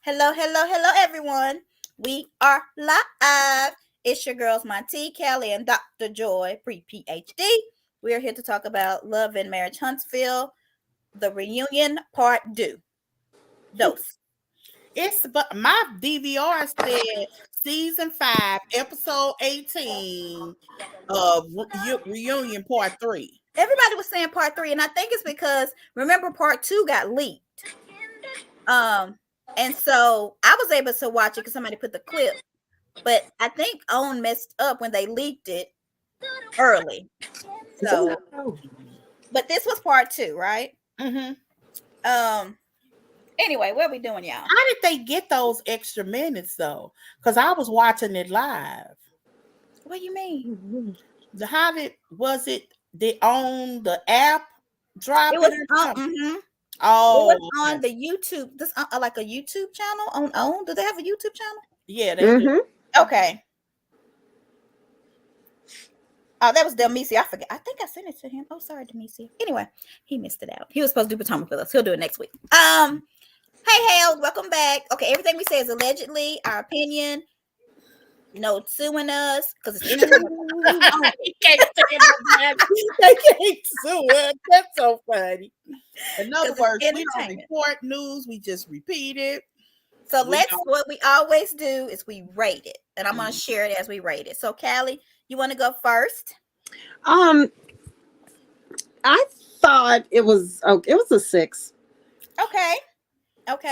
Hello, hello, hello, everyone. We are live. It's your girls, Monty, Callie, and Dr. Joy, pre-PhD. We are here to talk about Love and Marriage Huntsville, the reunion part two. Dose. But my DVR said season 5, episode 18 of reunion part 3. Everybody was saying part 3, and I think it's because remember part 2 got leaked. And so I was able to watch it because somebody put the clip, but I think OWN messed up when they leaked it early. So, but this was part 2, right? Anyway, what are we doing, y'all? How did they get those extra minutes though? Because I was watching it live. What do you mean? Was it they own the app drop it? It Was Oh, it was on the YouTube. This like a YouTube channel on OWN. Do they have a YouTube channel? Yeah, they do. Okay. Oh, that was Demisi. I forget. I think I sent it to him. Oh, sorry, Demisi. Anyway, he missed it out. He was supposed to do Potomac with us. He'll do it next week. Hey, Hale, welcome back. Okay, everything we say is allegedly our opinion. No suing us because it's internet. You can't stand that. They can't sue us. That's so funny. In other words, we don't report news. We just repeat it. So what we always do is we rate it, and I'm going to share it as we rate it. So, Callie, you want to go first? I thought it was okay. It was a 6. Okay.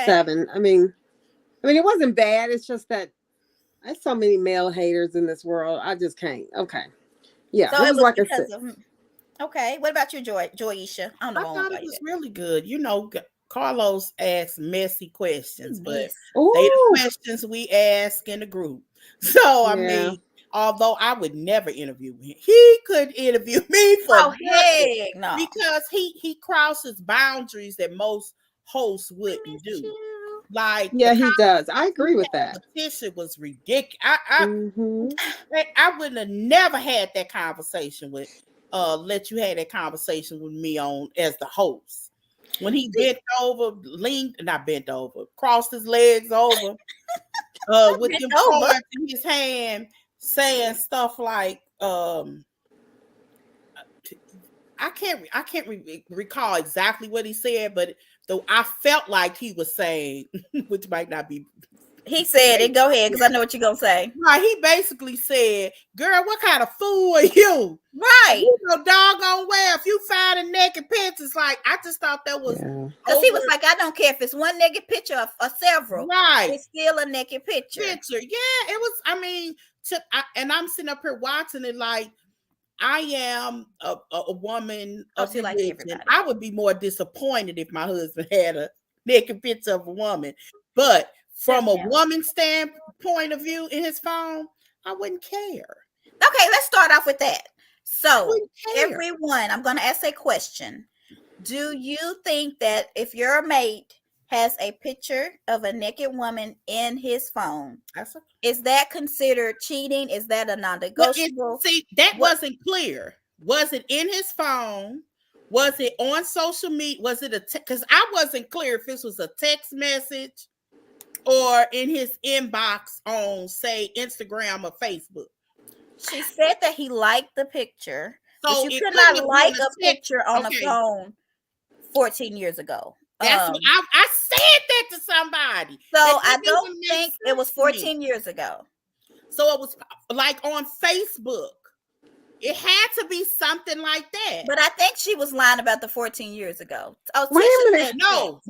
7. I mean, it wasn't bad. It's just that there's so many male haters in this world. I just can't. Okay. Yeah. So it was like a 6. Okay. What about you, Joyisha? I thought it was really good. You know, Carlos asked messy questions, but they the questions we ask in the group. So I mean, although I would never interview him, he could interview me for no, because he crosses boundaries that most hosts wouldn't do. Like, he does. I agree with that. Competition was ridiculous. I wouldn't have never had that conversation with let you have that conversation with me on as the host. When he crossed his legs over with them cards in his hand, saying stuff like I can't recall exactly what he said, but though I felt like he was saying, which might not be. He said it. Go ahead, because I know what you're gonna say. Right. He basically said, "Girl, what kind of fool are you? Right. You know, doggone well. If you find a naked picture, it's like I just thought that was because he was like, I don't care if it's one naked picture or several. Right. It's still a naked picture. Yeah, it was. I mean, and I'm sitting up here watching it like. I am a woman of religion. Like I would be more disappointed if my husband had a naked picture of a woman. But from a woman's standpoint of view in his phone, I wouldn't care. Okay, let's start off with that. So, everyone, I'm going to ask a question. Do you think that if your mate has a picture of a naked woman in his phone, is that considered cheating? Is that a non-negotiable? That wasn't clear. Was it in his phone? Was it on social media? Was it because I wasn't clear if this was a text message or in his inbox on, say, Instagram or Facebook. She said that he liked the picture. So you could not like a picture on a phone 14 years ago. That's what I said that to somebody. So I don't think it was 14 years ago. So it was like on Facebook. It had to be something like that. But I think she was lying about the 14 years ago. Oh, wait a minute. No.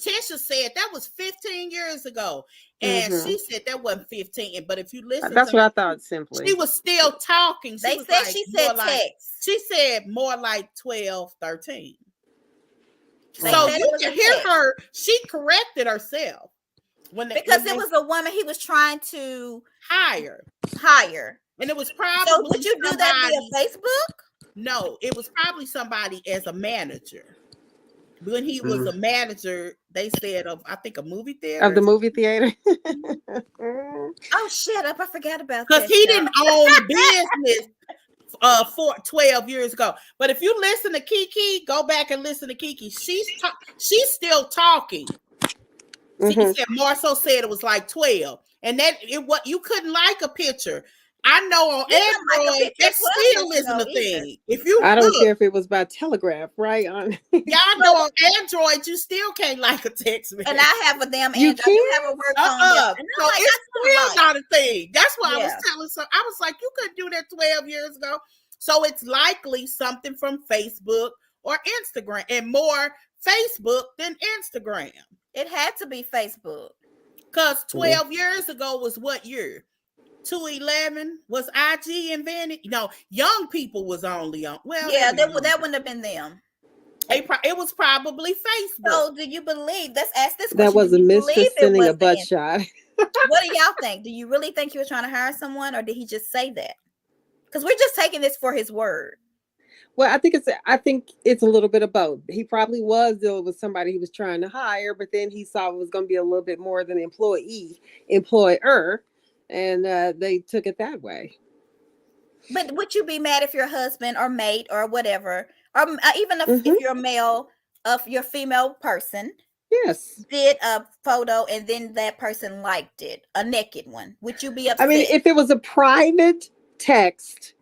Tisha said that was 15 years ago. And she said that wasn't 15. But if you listen, that's what I thought simply. She was still talking. She said text. She said more like 12, 13. So you can hear her. She corrected herself. Because it was a woman he was trying to hire. And it was probably. So would you do that via Facebook? No, it was probably somebody as a manager. When he was a manager, they said of I think a movie theater. Of the movie theater. Oh, shut up. I forgot about that. Because he didn't own the business. 12 years ago. But if you listen to Kiki, go back and listen to Kiki. She's still talking. She said Marceau said it was like 12, and that what you couldn't like a picture. I know on Android that still isn't a thing. If you I don't care if it was by telegraph, right? Y'all know on Android you still can't like a text message. And I have a damn Android. You have a work phone. So it's still not a thing. That's why I was telling. So I was like, you couldn't do that 12 years ago. So it's likely something from Facebook or Instagram, and more Facebook than Instagram. It had to be Facebook. Because 12 years ago was what year? 2011 was IG invented. Young people was only on. Well, yeah, that wouldn't have been them. It was probably Facebook. So, do you believe? Let's ask this question. That was a mistress sending a butt shot. What do y'all think? Do you really think he was trying to hire someone, or did he just say that? Because we're just taking this for his word. Well, I think it's a little bit of both. He probably was dealing with somebody he was trying to hire, but then he saw it was going to be a little bit more than employer. And they took it that way. But would you be mad if your husband or mate or whatever, or even if you're a male, of your female person, did a photo and then that person liked it, a naked one? Would you be upset? I mean, if it was a private text,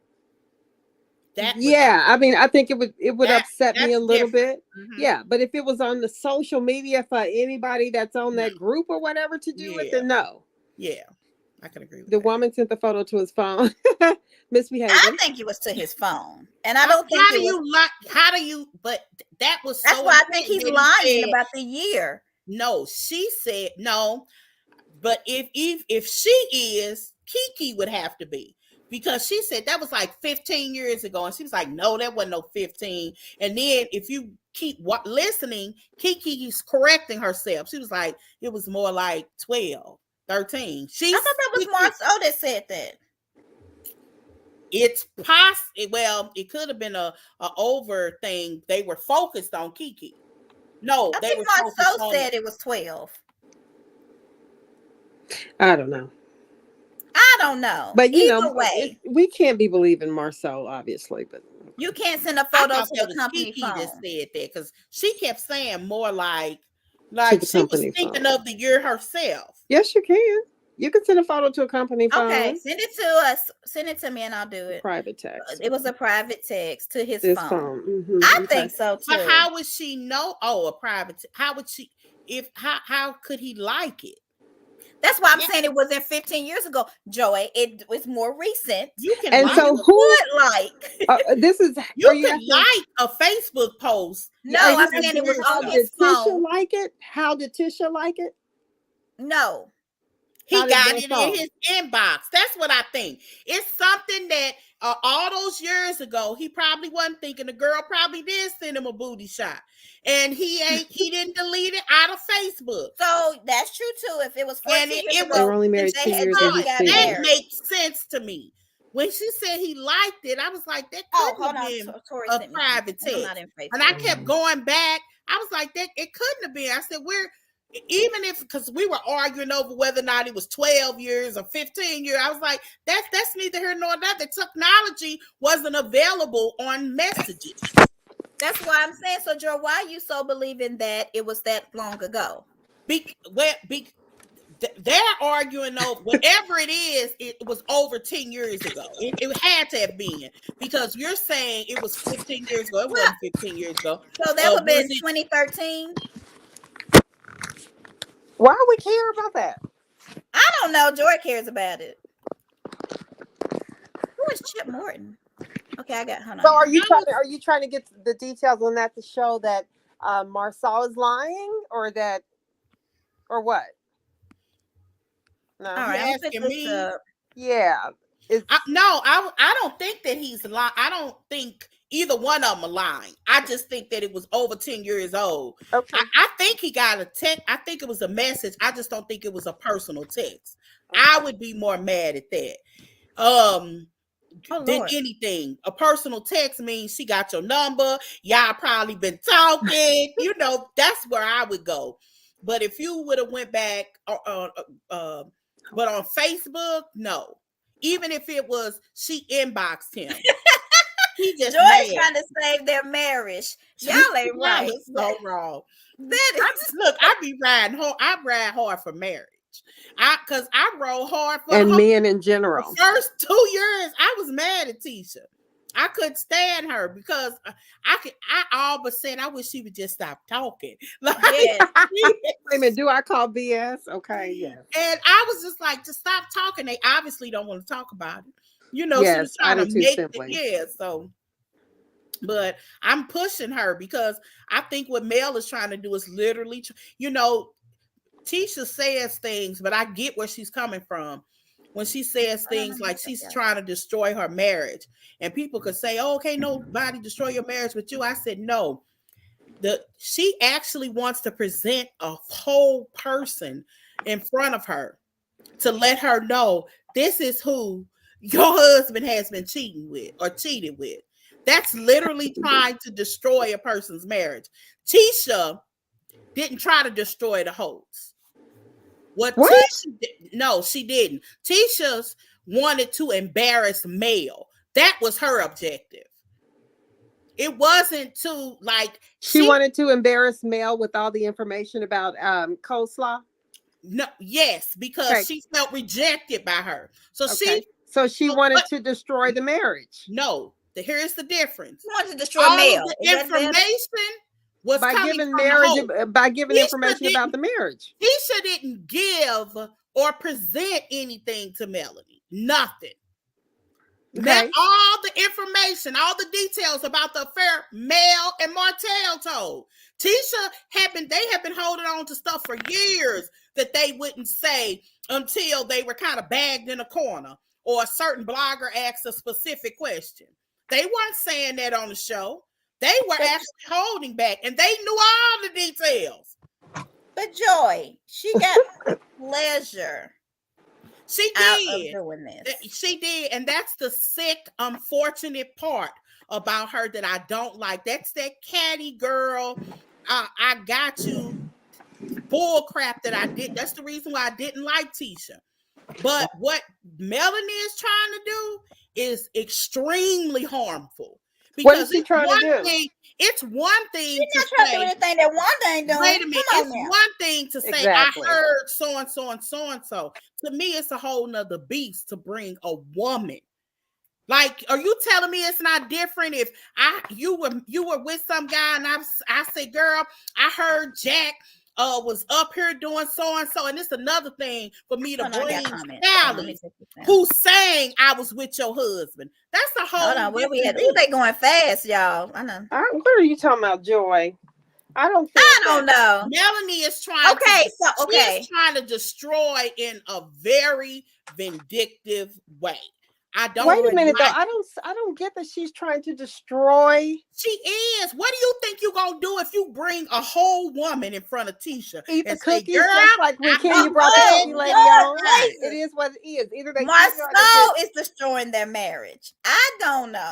I think it would upset me a little bit. Yeah, but if it was on the social media for anybody that's on that group or whatever to do it, then no. Yeah. I can agree with the woman sent the photo to his phone. Misbehaving. I think it was to his phone, and I don't think. But that was. That's why I think he's lying about the year. No, she said no. But if she is, Kiki would have to be, because she said that was like 15 years ago, and she was like, no, that wasn't no 15. And then if you keep listening, Kiki's correcting herself. She was like, it was more like 12. 13. I thought that was Marceau that said that. It's possible. Well, it could have been a over thing. They were focused on Kiki. No, I think Marceau said it was 12. I don't know. But either way, we can't be believing Marceau, obviously. But you can't send a photo to the company Kiki phone. That said that, because she kept saying more like she was thinking phone. Of the year herself. Yes, you can. You can send a photo to a company phone. Okay, send it to us. Send it to me, and I'll do it. Private text. It was a private text to his phone. Mm-hmm. I think so too. But how would she know? Oh, a private. How would she? How could he like it? That's why I'm saying it wasn't 15 years ago, Joey. It was more recent. You can. And so who would like? This is you can like a Facebook post. No, I'm saying it was on his phone. Tisha like it? How did Tisha like it? No. He got it in his inbox. That's what I think. It's something that all those years ago, he probably wasn't thinking. The girl probably did send him a booty shot, and he didn't delete it out of Facebook. So that's true too. If it was 14 years ago, they were only married 2 years. That makes sense to me. When she said he liked it, I was like, that couldn't have been a private text. And I kept going back. I was like, that it couldn't have been. I said, even if, because we were arguing over whether or not it was 12 years or 15 years, I was like, that's neither here nor there. The technology wasn't available on messages. That's why I'm saying, so Joe, why are you so believing that it was that long ago? They're arguing over whatever it is. It was over 10 years ago. It had to have been, because you're saying it was 15 years ago. It wasn't 15 years ago. So that would have been 2013. Why do we care about that? I don't know. Joy cares about it. Who is Chip Morton? Okay, I got. Hold on. So are you trying to get the details on that to show that Marceau is lying, or what? No. All right. Asking me. Yeah. I don't think that he's lying. I don't think either one of them are lying. I just think that it was over 10 years old. Okay. I think he got a text. I think it was a message. I just don't think it was a personal text. Okay. I would be more mad at that than anything. A personal text means she got your number. Y'all probably been talking. That's where I would go. But if you would have went back, but on Facebook, no. Even if it was she inboxed him. just Joy trying to save their marriage. Y'all ain't right. It's so wrong. Look, I be riding hard. I ride hard for marriage. Because I rode hard for and men in general. The first 2 years, I was mad at Tisha. I couldn't stand her because I all but said I wish she would just stop talking. Like, yes. Wait a minute, do I call BS? Okay, yes. And I was just like, just stop talking. They obviously don't want to talk about it. You know, yes, she was trying to make it. So, but I'm pushing her because I think what Mel is trying to do is literally, you know, Tisha says things, but I get where she's coming from. When she says things like she's trying to destroy her marriage, and people could say, oh, okay, nobody destroy your marriage with you. I said, no, she actually wants to present a whole person in front of her to let her know this is who your husband has been cheating with or cheated with. That's literally trying to destroy a person's marriage. Tisha didn't try to destroy the hoes. What? Tisha did, no, she didn't. Tisha's wanted to embarrass Mel. That was her objective. It wasn't to like she wanted to embarrass Mel with all the information about coleslaw. No, yes, because she felt rejected by her. So she wanted to destroy the marriage. No, here's the difference. She wanted to destroy Mel. All the information was by giving marriage, by giving information about the marriage. Tisha didn't give or present anything to Melanie. Nothing. Okay. All the information, all the details about the affair, Mel and Martell told. Tisha have been holding on to stuff for years that they wouldn't say until they were kind of bagged in a corner or a certain blogger asked a specific question. They weren't saying that on the show. They were actually holding back, and they knew all the details. But Joy, she got pleasure. She did. Doing this. She did, and that's the sick, unfortunate part about her that I don't like. That's that catty girl. I got you. Bull crap that I did. That's the reason why I didn't like Tisha. But what Melanie is trying to do is extremely harmful. Because what is she trying to do? It's one thing She's not trying to do anything that one ain't doing. Wait a minute. It's one thing to say, I heard so and so and so and so. To me, it's a whole nother beast to bring a woman. Like, are you telling me it's not different if you were with some guy and I say, girl, I heard Jack was up here doing so and so, and it's another thing for me to bring Sally, who's saying I was with your husband. That's a whole. Hold on, where we at? Ooh, they going fast, y'all. I know. What are you talking about, Joy? I don't know. Melanie is trying. She's trying to destroy in a very vindictive way. I don't. Wait a minute, though. I don't get that she's trying to destroy. She is. What do you think you're gonna do if you bring a whole woman in front of Tisha? Eat the cookies, just like when Kenya brought the cookie lady on. It is what it is. Either they Marceau is destroying their marriage. I don't know.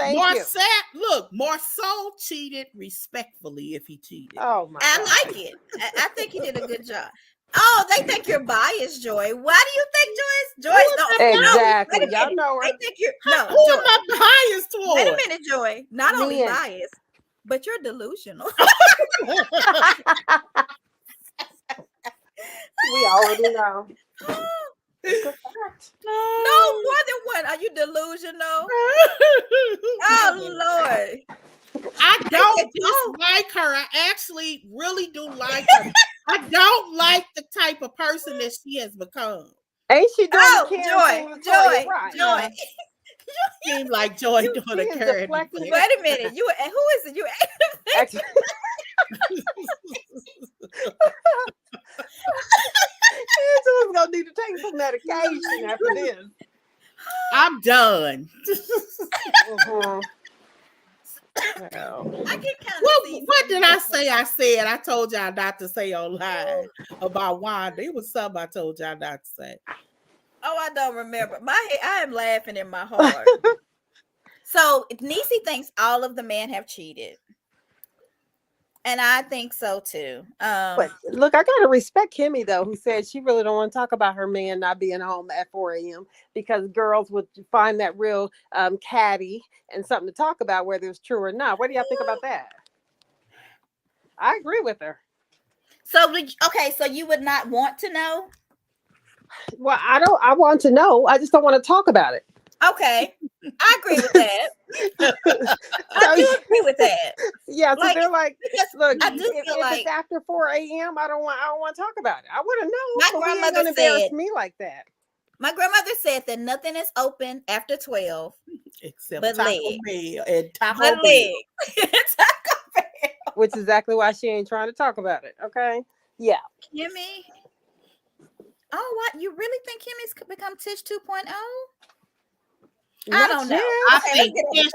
Marceau cheated respectfully if he cheated. Oh my! I like it. I think he did a good job. Oh, they think you're biased, Joy. Why do you think Joy's exactly? No, y'all know her. They think you're who am I biased toward? Wait a minute, Joy. Not only biased, but you're delusional. We already know. No, more than one. Are you delusional? Oh Lord. I don't dislike her. I actually really do like her. I don't like the type of person that she has become. Ain't she doing Joy. Seems like Joy doing a Karen. Wait a minute. Who is it? You Angela's gonna need to take some medication after this. I'm done. Well, I can what did I say? I told y'all not to say online about Wanda. It was something I told y'all not to say. Oh, I don't remember. I am laughing in my heart. So Niecy thinks all of the men have cheated. And I think so too. But look, I gotta respect Kimmy though, who said she really don't want to talk about her man not being home at 4 a.m. because girls would find that real catty and something to talk about, whether it's true or not. What do y'all think about that? I agree with her. So so you would not want to know? Well, I want to know. I just don't want to talk about it. Okay. I agree with that. I do agree with that. Yeah, so they're like, look, I do feel if it's after 4 a.m., I don't want to talk about it. I want to know. My grandmother embarrass me like that. My grandmother said that nothing is open after 12 except but Taco legs. Bell and Taco Bell. Taco Bell. Which is exactly why she ain't trying to talk about it. Okay. Yeah. Kimmy. Oh, what? You really think Kimmy's become Tish 2.0? I don't know. I think Tish.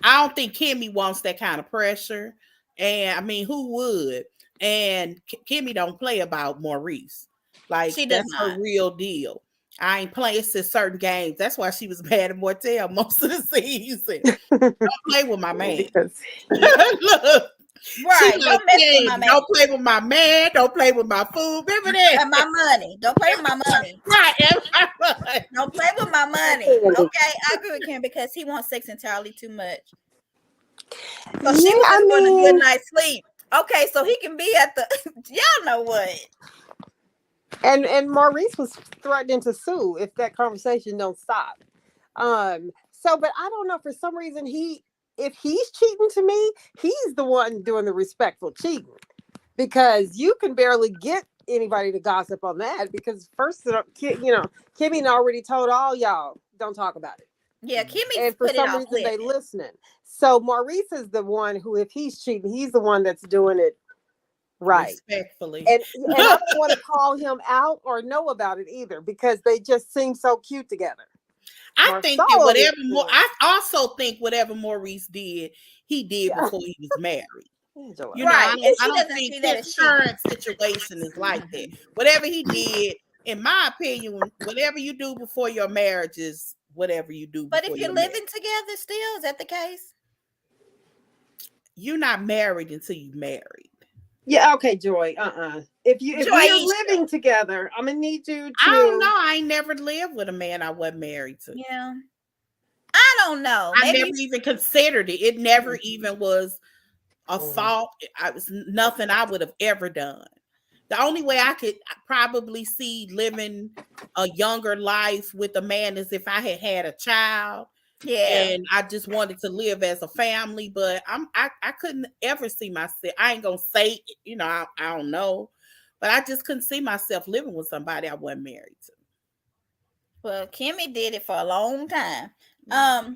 I don't think Kimmy wants that kind of pressure. And I mean, who would? And Kimmy don't play about Maurice. Like, that's her real deal. I ain't playing certain games. That's why she was mad at Mortel most of the season. Don't play with my man. Look. Right. Don't mess with my man. Don't play with my man. Don't play with my food. Remember that? And my money. Don't play with my money. Right. And don't play with my money. Okay. I agree with him because he wants sex entirely too much. So she was just going to good night's sleep. Okay. So he can be at the, y'all know what. And Maurice was threatening to sue if that conversation don't stop. So, but I don't know, for some reason if he's cheating to me, he's the one doing the respectful cheating, because you can barely get anybody to gossip on that, because first, Kimmy already told all y'all, don't talk about it. Yeah, Kimmy, and for some reason they listening. So Maurice is the one who, if he's cheating, he's the one that's doing it right, respectfully. And I don't want to call him out or know about it either, because they just seem so cute together. I also think whatever Maurice did, he did before he was married. You know, I don't think his current situation is like that. Whatever he did, in my opinion, whatever you do before your marriage is whatever you do. But if you're living together still, is that the case? You're not married until you're married. Yeah, okay, Joy. If we're living together, I'm gonna need you to. I don't know. I ain't never lived with a man I wasn't married to. Yeah. I don't know. I never even considered it. It never even was a thought. It was nothing I would have ever done. The only way I could probably see living a younger life with a man is if I had a child. Yeah, and I just wanted to live as a family, but I couldn't ever see myself. I ain't gonna say, I don't know, but I just couldn't see myself living with somebody I wasn't married to. Well, Kimmy did it for a long time. I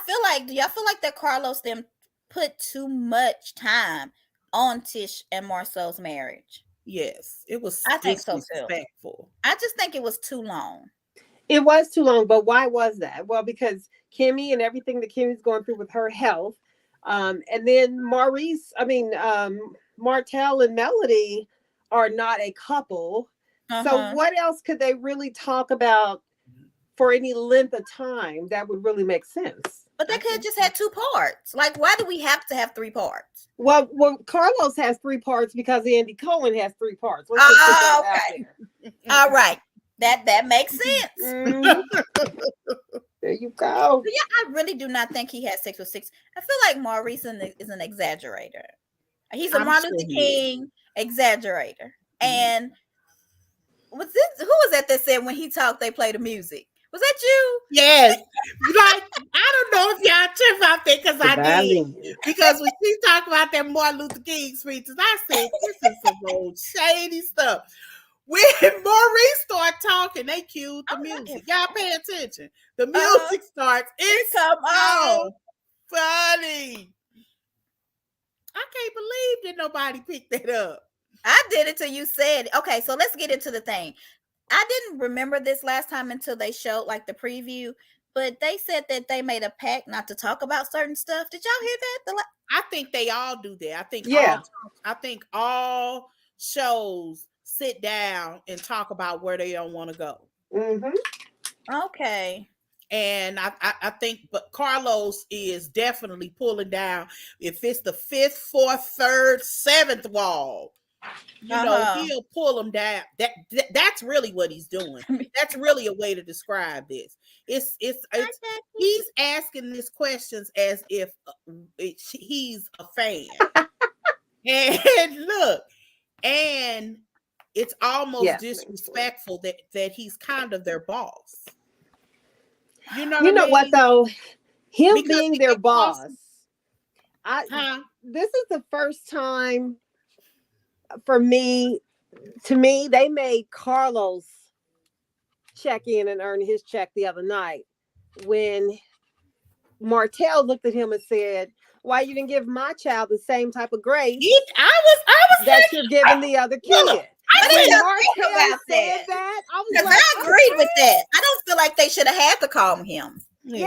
feel like, do y'all feel like that Carlos them put too much time on Tish and Marcel's marriage? Yes, it was. I think so too. I just think it was too long. It was too long, but why was that? Well, because Kimmy and everything that Kimmy's going through with her health, and then Martell and Melody are not a couple. So what else could they really talk about for any length of time that would really make sense? But they could have just had 2 parts. Like, why do we have to have 3 parts? Well, Carlos has 3 parts because Andy Cohen has 3 parts. Okay. All right. That makes sense. There you go. But yeah, I really do not think he had sex with 6. I feel like Maurice is an exaggerator. He's a Martin Luther King exaggerator. And who was that said when he talked, they play the music? Was that you? Yes. Like, I don't know if y'all trip out there because I did. Because when she talked about that Martin Luther King speeches, I said, this is some old shady stuff. When Maurice started talking, they cued the music. Y'all pay attention. The music starts. It's so funny. I can't believe that nobody picked that up. I did it till you said. Okay, so let's get into the thing. I didn't remember this last time until they showed like the preview, but they said that they made a pact not to talk about certain stuff. Did y'all hear that? I think they all do that. I think all shows sit down and talk about where they don't want to go. Okay. And I think, but Carlos is definitely pulling down. If it's the 5th, 4th, 3rd, 7th wall, he'll pull them down. That's really what he's doing. That's really a way to describe this. It's he's asking these questions as if he's a fan. And look, and it's almost disrespectful that he's kind of their boss. You know what though? Him being their boss. This is the first time for me. To me, they made Carlos check in and earn his check the other night when Martell looked at him and said, "Why you didn't give my child the same type of grace I was that you're giving the other kid?" I didn't think about that. I agreed with that. I don't feel like they should have had to call him. Yeah.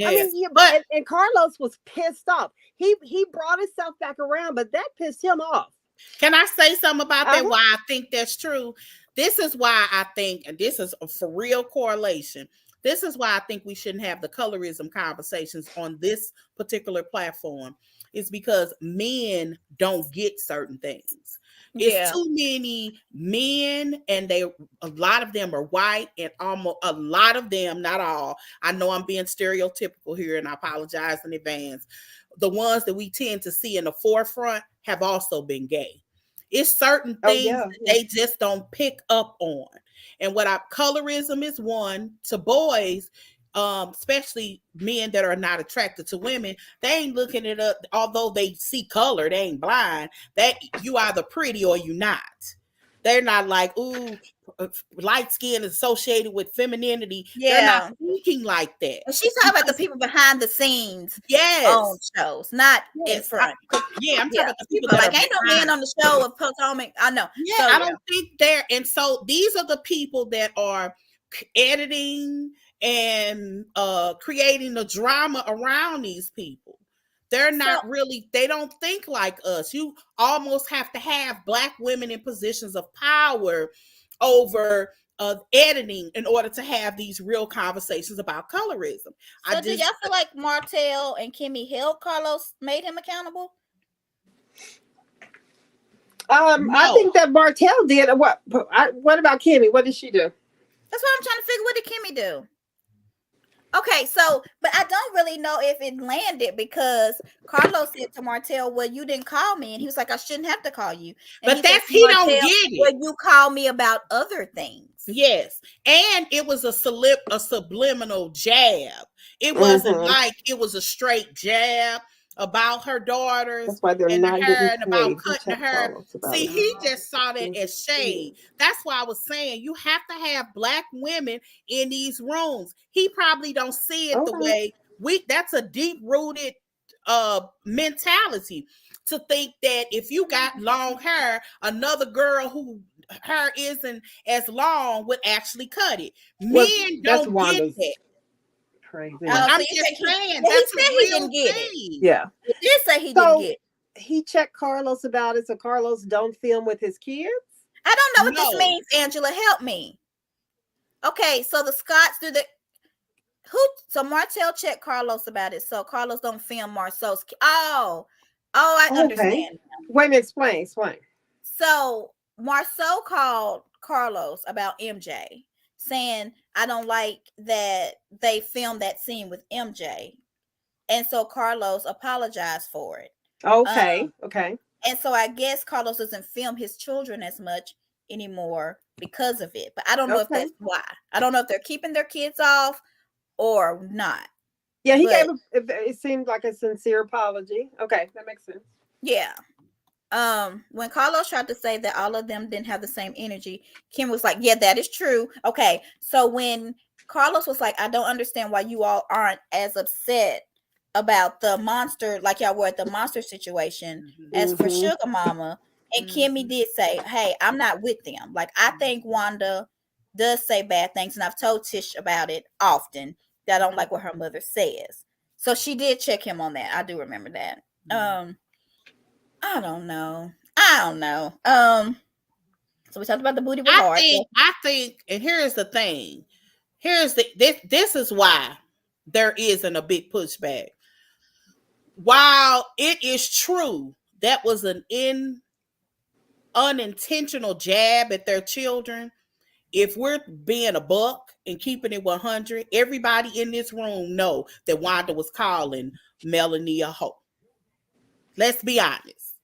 I mean, but and Carlos was pissed off. He brought himself back around, but that pissed him off. Can I say something about that? Why I think that's true? This is why I think, and this is a for real correlation. This is why I think we shouldn't have the colorism conversations on this particular platform. Is because men don't get certain things. It's too many men, and a lot of them are white, and almost a lot of them, not all. I know I'm being stereotypical here, and I apologize in advance. The ones that we tend to see in the forefront have also been gay. It's certain things they just don't pick up on. And colorism is one to boys, especially men that are not attracted to women. They ain't looking it up, although they see color, they ain't blind. That you either pretty or you not. They're not like, ooh, light skin is associated with femininity. They're not thinking like that. And she's talking about the people behind the scenes on shows, not in front. I'm talking about the people that ain't no man on the show of Potomac. I know. Yeah, so, I don't think they're, and so these are the people that are editing and creating the drama around these people. They're not really, they don't think like us. You almost have to have Black women in positions of power over editing in order to have these real conversations about colorism. So do y'all feel like Martell and Kimmy held Carlos, made him accountable? No. I think that Martell did. What about Kimmy? What did she do? That's what I'm trying to figure. What did Kimmy do? Okay, so, but I don't really know if it landed because Carlos said to Martell, "Well, you didn't call me," and he was like, "I shouldn't have to call you." And but he don't get it. Well, you call me about other things. Yes, and it was a subliminal jab. It wasn't like it was a straight jab about her daughters. That's why they're not and about cutting her. See, he just saw that as shade. That's why I was saying you have to have Black women in these rooms. He probably don't see it the way that's a deep-rooted mentality to think that if you got long hair, another girl who hair isn't as long would actually cut it. Men don't get that. Crazy. I'm just saying that's he said he didn't get it. Yeah, he did say he didn't get it. He checked Carlos about it, so Carlos don't film with his kids. I don't know what this means, Angela. Help me. Okay, so the Scotts do the so Martell checked Carlos about it, so Carlos don't film Marcel's. I understand. Wait a minute, explain. So Marcel called Carlos about MJ, saying, "I don't like that they filmed that scene with MJ." And so Carlos apologized for it. Okay. And so I guess Carlos doesn't film his children as much anymore because of it. But I don't know if that's why. I don't know if they're keeping their kids off or not. Yeah, it seemed like a sincere apology. Okay, that makes sense. Yeah. When Carlos tried to say that all of them didn't have the same energy, Kim was like, "Yeah, that is true." Okay, so when Carlos was like, "I don't understand why you all aren't as upset about the monster like y'all were at the monster situation as for Sugar Mama," and Kimmy did say, "Hey, I'm not with them. Like, I think Wanda does say bad things, and I've told Tish about it often that I don't like what her mother says." So she did check him on that. I do remember that. I don't know. So we talked about the booty with I think, and here's the thing. This is why there isn't a big pushback. While it is true that was an unintentional jab at their children, if we're being a buck and keeping it 100, everybody in this room know that Wanda was calling Melanie a hoe. Let's be honest.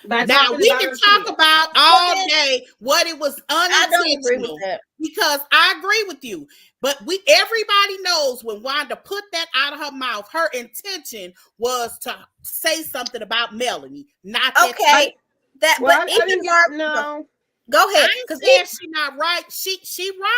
Now we can talk about all day what it was unintentional, because I agree with you. But everybody knows when Wanda put that out of her mouth, her intention was to say something about Melanie, not that. Okay, but even no. Go ahead. Because she's not right. She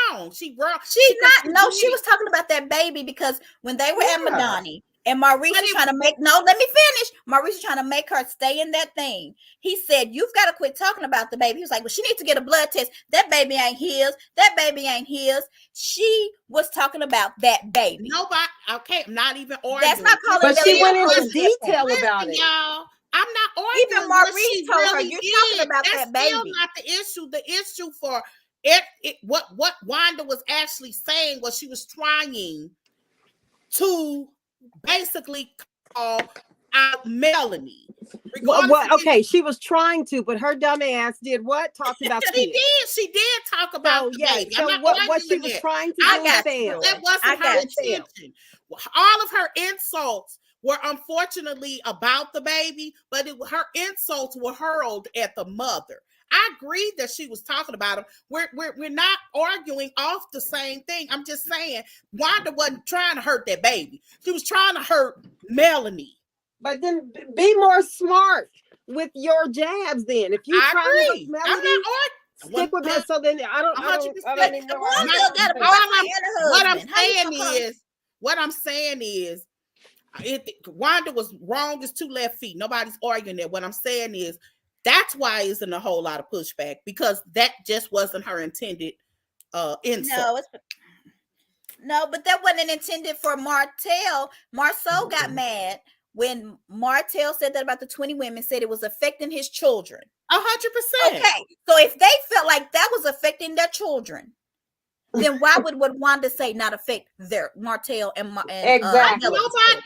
wrong. She wrong. She's not. No, she was talking about that baby, because when they were at Madani and Maurice was trying to make, no, let me finish. Maurice was trying to make her stay in that thing. He said, "You've got to quit talking about the baby." He was like, "Well, she needs to get a blood test. That baby ain't his. That baby ain't his." She was talking about that baby. Nobody. Okay, I'm not even arguing. That's not calling. But she went into detail about it, y'all. I'm not arguing. Even Maurice told her, "You're talking about that baby." That's still not the issue. The issue for it what Wanda was actually saying was she was trying to basically call out Melanie. Okay, she was trying to, but her dumb ass did what? Talked about She did talk about the baby. So what she was trying to do failed. That wasn't her intention. All of her insults were unfortunately about the baby, but her insults were hurled at the mother. I agree that she was talking about him. We're not arguing off the same thing. I'm just saying Wanda wasn't trying to hurt that baby. She was trying to hurt Melanie. But then be more smart with your jabs. Then, if you try to hurt Melanie, I'm not arguing. Stick with that. So then I don't even know. What I'm saying is. Wanda was wrong as 2 left feet. Nobody's arguing that. What I'm saying is that's why isn't a whole lot of pushback, because that just wasn't her intended insult. No, but that wasn't intended for Martell. Marceau got mad when Martell said that about the 20 women, said it was affecting his children. 100%. Okay, so if they felt like that was affecting their children, then why would what Wanda say not affect their Martell and exactly?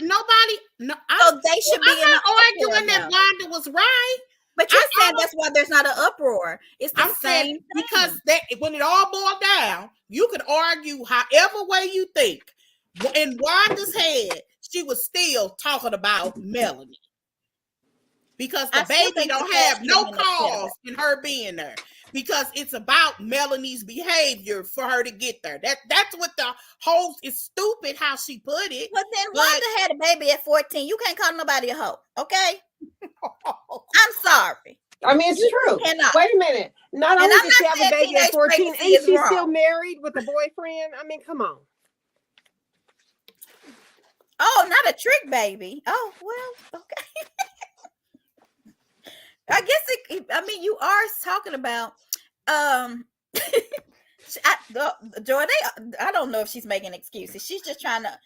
Nobody. So they should be. I'm not arguing that Wanda was right, but you're saying that's why there's not an uproar. It's the same thing. Because when it all boiled down, you could argue however way you think. In Wanda's head, she was still talking about Melanie, because the baby don't have no cause in her being there. Because it's about Melanie's behavior for her to get there. That's what the whole is stupid how she put it. But then Wanda had a baby at 14. You can't call nobody a hoe, okay? I'm sorry. I mean, it's true. Wait a minute. Not only did she have a baby at 14, ain't she still married with a boyfriend? I mean, come on. Oh, not a trick baby. Oh, well, okay. I guess you are talking about Joy. I don't know if she's making excuses. She's just trying to.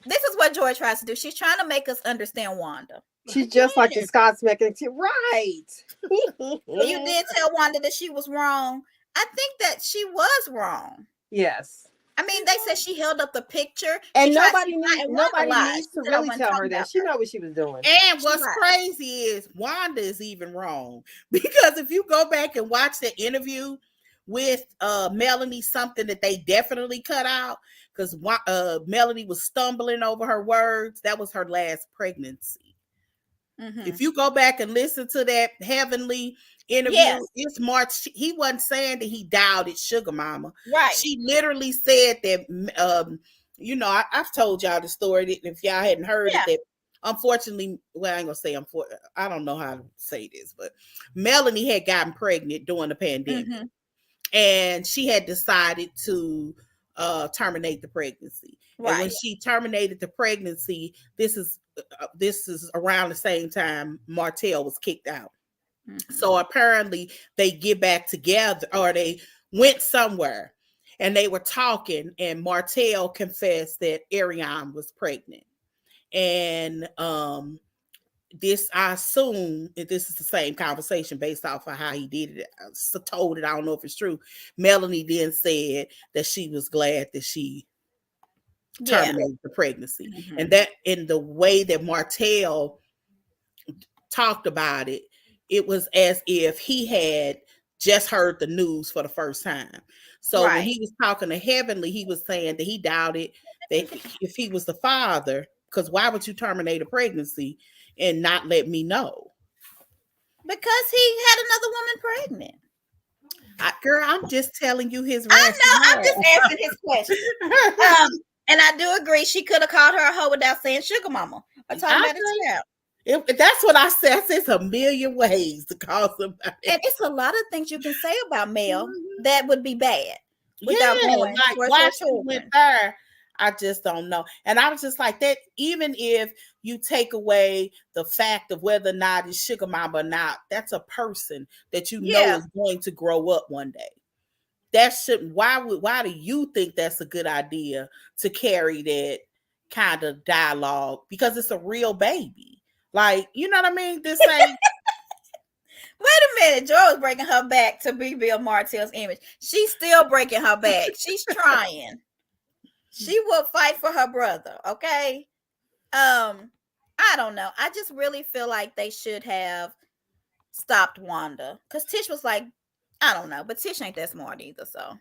This is what Joy tries to do. She's trying to make us understand Wanda. She's just like the Scots making excuses, right? You did tell Wanda that she was wrong. I think that she was wrong. Yes. I mean, they said she held up the picture, and nobody needs to really tell her that. She know what she was doing. And what's crazy is Wanda is even wrong, because if you go back and watch the interview with Melanie, something that they definitely cut out, because Melanie was stumbling over her words. That was her last pregnancy. Mm-hmm. If you go back and listen to that Heavenly interview, it's March. He wasn't saying that he doubted Sugar Mama. Right. She literally said that, I've told y'all the story that if y'all hadn't heard it, that unfortunately, well, I ain't gonna say I don't know how to say this, but Melanie had gotten pregnant during the pandemic, mm-hmm. and she had decided to terminate the pregnancy. Right. And when she terminated the pregnancy, this is around the same time Martell was kicked out. Mm-hmm. So apparently they get back together, or they went somewhere and they were talking, and Martell confessed that Ariane was pregnant. And this, I assume this is the same conversation based off of how he did it. I told it, I don't know if it's true. Melanie then said that she was glad that she terminate the pregnancy. And that in the way that Martell talked about it, it was as if he had just heard the news for the first time. So when he was talking to Heavenly, he was saying that he doubted that if he was the father, because why would you terminate a pregnancy and not let me know? Because he had another woman pregnant. Girl, I'm just telling you his rationale. I know, I'm just answering his question. And I do agree, she could have called her a hoe without saying sugar mama or talking about his child. That's what I said. I said it's a million ways to call somebody. And it's a lot of things you can say about Mel that would be bad without going like why she went there. I just don't know. And I was just like that, even if you take away the fact of whether or not it's sugar mama or not, that's a person that you know is going to grow up one day. That shouldn't, why do you think that's a good idea to carry that kind of dialogue? Because it's a real baby. Like, you know what I mean? This ain't wait a minute, Joy was breaking her back to rebuild Martell's image. She's still breaking her back. She's trying. She will fight for her brother, okay? I don't know. I just really feel like they should have stopped Wanda. Because Tish was like, I don't know, but Tish ain't that smart either, so.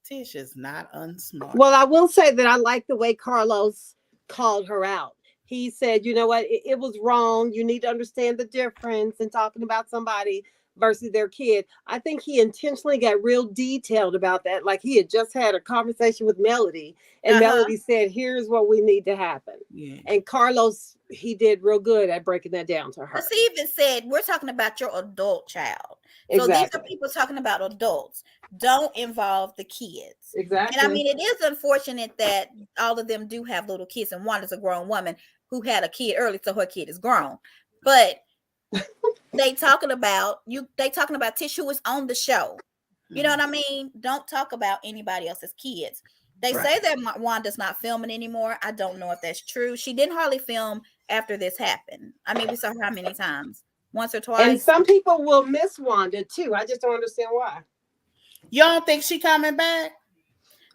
Tish is not unsmart. Well, I will say that I like the way Carlos called her out. He said, you know what, it was wrong. You need to understand the difference in talking about somebody versus their kid. I think he intentionally got real detailed about that. Like he had just had a conversation with Melody, and Melody said, here's what we need to happen. Yeah. And Carlos, he did real good at breaking that down to her. He even said, we're talking about your adult child. So these are people talking about adults. Don't involve the kids. Exactly. And I mean, it is unfortunate that all of them do have little kids, and Wanda's a grown woman who had a kid early, so her kid is grown. But they talking about Tish, who was on the show. You know what I mean? Don't talk about anybody else's kids. They say that Wanda's not filming anymore. I don't know if that's true. She didn't hardly film after this happened. I mean, we saw her how many times? Once or twice. And some people will miss Wanda too. I just don't understand why. You don't think she coming back?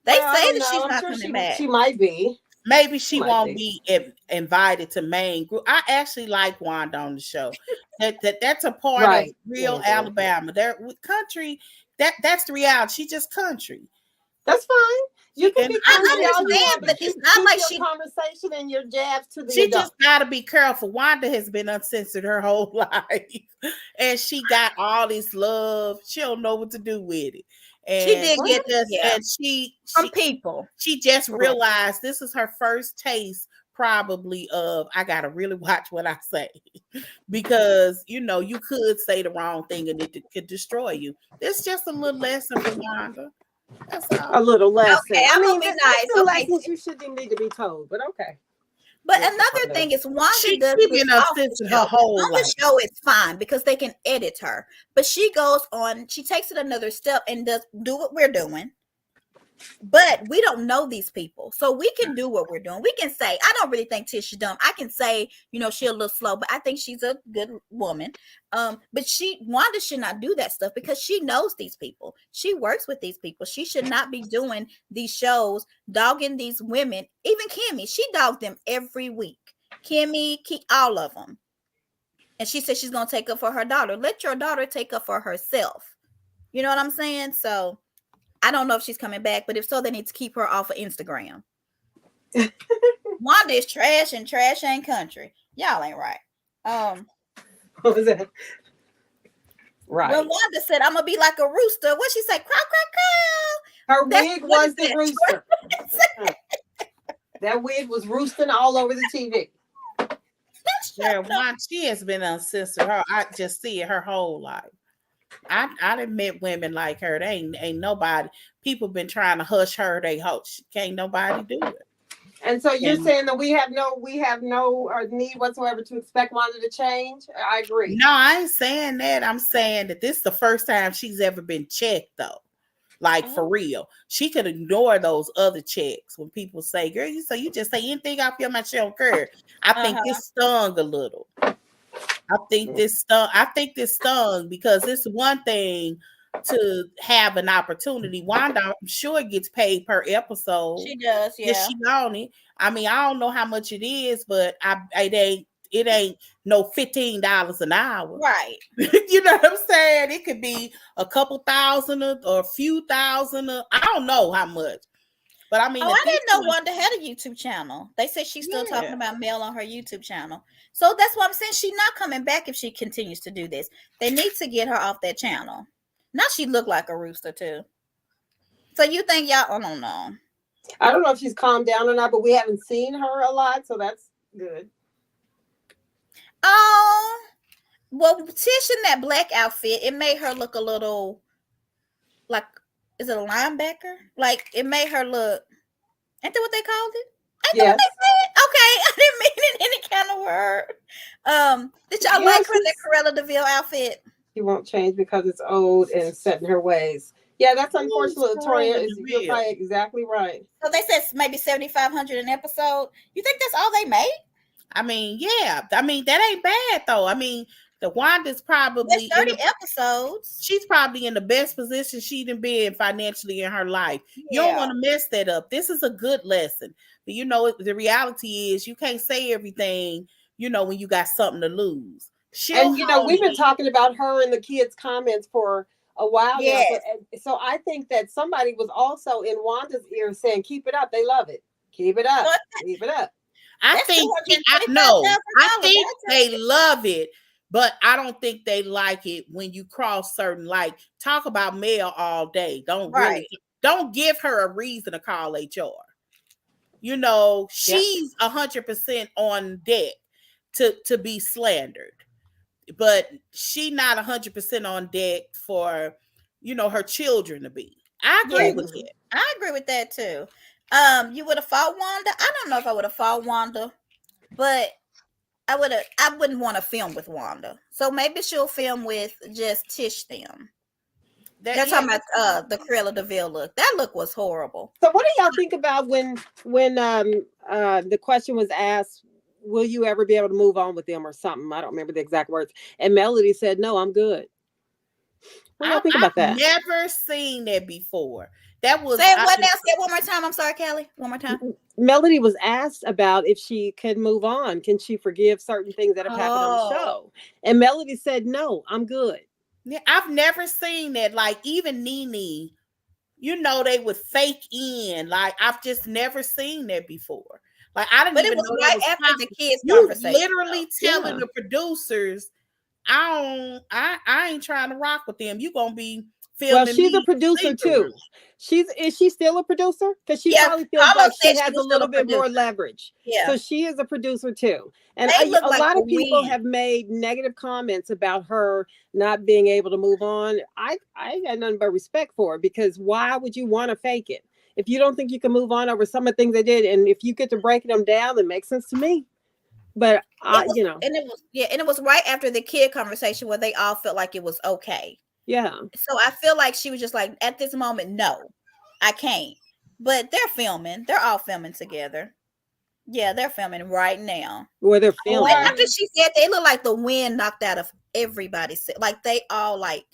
They say that she's not coming back. She might be. Maybe she won't be invited to main group. I actually like Wanda on the show. That's a part of real Alabama. There, country. That's the reality. She just country. That's fine. You can be understand, but it's not like she conversation and your jabs to the She adult. Just got to be careful. Wanda has been uncensored her whole life, and she got all this love. She don't know what to do with it. And she did get this, and she from people. She just realized this is her first taste, probably of I gotta really watch what I say, because you know you could say the wrong thing and it could destroy you. It's just a little lesson for Wanda. That's all. A little lesson. Okay, I mean, nice. Lessons you shouldn't need to be told, but okay. But another thing is, Wanda does been upset her whole life. On the show, it's fine because they can edit her. But she goes on, she takes it another step and does do what we're doing. But we don't know these people, so we can do what we're doing. We can say, I don't really think Tish is dumb. I can say, you know, she's a little slow, but I think she's a good woman. But Wanda should not do that stuff because she knows these people. She works with these people. She should not be doing these shows, dogging these women. Even Kimmy, she dogged them every week. Kimmy, all of them. And she said she's going to take up for her daughter. Let your daughter take up for herself. You know what I'm saying? So I don't know if she's coming back, but if so, they need to keep her off of Instagram. Wanda is trash and trash ain't country. Y'all ain't right. What was that? Right. When Wanda said, I'm going to be like a rooster, what she say? Crow, crow, crow. Her wig was the rooster. That wig was roosting all over the TV. Yeah, she has been uncensored. I just see it her whole life. I done met women like her. They ain't nobody. People been trying to hush her. They hope can't nobody do it. And so you're saying that we have no need whatsoever to expect Wanda to change? I agree. No, I ain't saying that. I'm saying that this is the first time she's ever been checked, though. Like for real. She could ignore those other checks when people say, girl, you just say anything off your mouth, she don't care. I think this stung a little. I think this stung because it's one thing to have an opportunity. Wanda, I'm sure, gets paid per episode. She does, yeah. She on it. I mean, I don't know how much it is, but it ain't no $15 an hour. Right. You know what I'm saying? It could be a couple thousand or a few thousand. I don't know how much. But I mean, I didn't know Wanda had a YouTube channel. They said she's still talking about Mel on her YouTube channel. So that's why I'm saying she's not coming back if she continues to do this. They need to get her off that channel. Now she look like a rooster too. So you think y'all? I don't know. I don't know if she's calmed down or not, but we haven't seen her a lot, so that's good. Oh, well, Tish in that black outfit, it made her look a little like, is it a linebacker? Like, it made her look, ain't that what they called it? Ain't that what they said? Okay, I didn't mean it in any kind of word. Did y'all like her in that Cruella de Vil outfit? She won't change because it's old and set in her ways. Yeah, that's unfortunate, Toria. You're probably exactly right. So they said maybe 7,500 an episode. You think that's all they made? I mean, yeah. I mean, that ain't bad though. I mean, the Wanda's probably 30 episodes. She's probably in the best position she'd been financially in her life. Yeah. You don't want to mess that up. This is a good lesson. But you know, the reality is you can't say everything, you know, when you got something to lose. And you know, we've been talking about her in the kids' comments for a while now. So I think that somebody was also in Wanda's ear saying, keep it up. They love it. Keep it up. Keep it up. I think they love it, but I don't think they like it when you cross certain, like, talk about Mel all day. Don't give her a reason to call HR. You know, she's 100% on deck to be slandered. But she not 100% on deck for, you know, her children to be. I agree with it. I agree with that too. You would have fought Wanda. I don't know if I would have fought Wanda, but I wouldn't want to film with Wanda. So maybe she'll film with just Tish them. They're talking about the Cruella de Vil look. That look was horrible. So what do y'all think about when the question was asked, will you ever be able to move on with them or something? I don't remember the exact words. And Melody said, no, I'm good. What do y'all think about that? I've never seen that before. That was Say what now? Say it one more time. I'm sorry, Callie. One more time. Melody was asked about if she could move on. Can she forgive certain things that have happened on the show? And Melody said, no, I'm good. Yeah, I've never seen that. Like, even Nene, you know, they would fake in. Like, I've just never seen that before. Like, I didn't even know. But it was right after the kids' conversation. Literally telling the producers, I ain't trying to rock with them. You gonna be filming. Well, she's a producer too. Is she still a producer? Because she probably feels like she has a little bit more leverage. Yeah. So she is a producer too. And a lot of people have made negative comments about her not being able to move on. I got nothing but respect for her, because why would you want to fake it? If you don't think you can move on over some of the things they did, and if you get to breaking them down, it makes sense to me. But you know, and it was right after the kid conversation where they all felt like it was okay. Yeah. So I feel like she was just like, at this moment, no, I can't. But they're filming. They're all filming together. Yeah, they're filming right now. Where they're filming. And after she said, they look like the wind knocked out of everybody's. Like they all like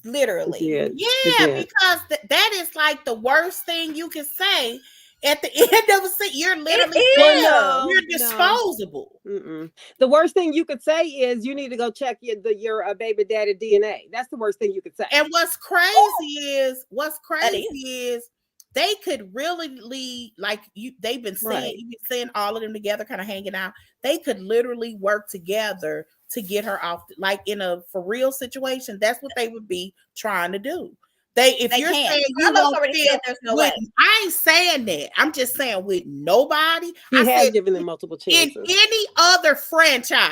literally. Because that is like the worst thing you can say. At the end of the scene, you're literally you're disposable. No. The worst thing you could say is you need to go check your baby daddy DNA. That's the worst thing you could say. And what's crazy is they could really like you. They've been saying you've been seeing all of them together, kind of hanging out. They could literally work together to get her off, like in a for real situation. That's what they would be trying to do. If you're saying you won't feel, there's no way. I ain't saying that. I'm just saying with nobody. He has given them multiple chances. In any other franchise,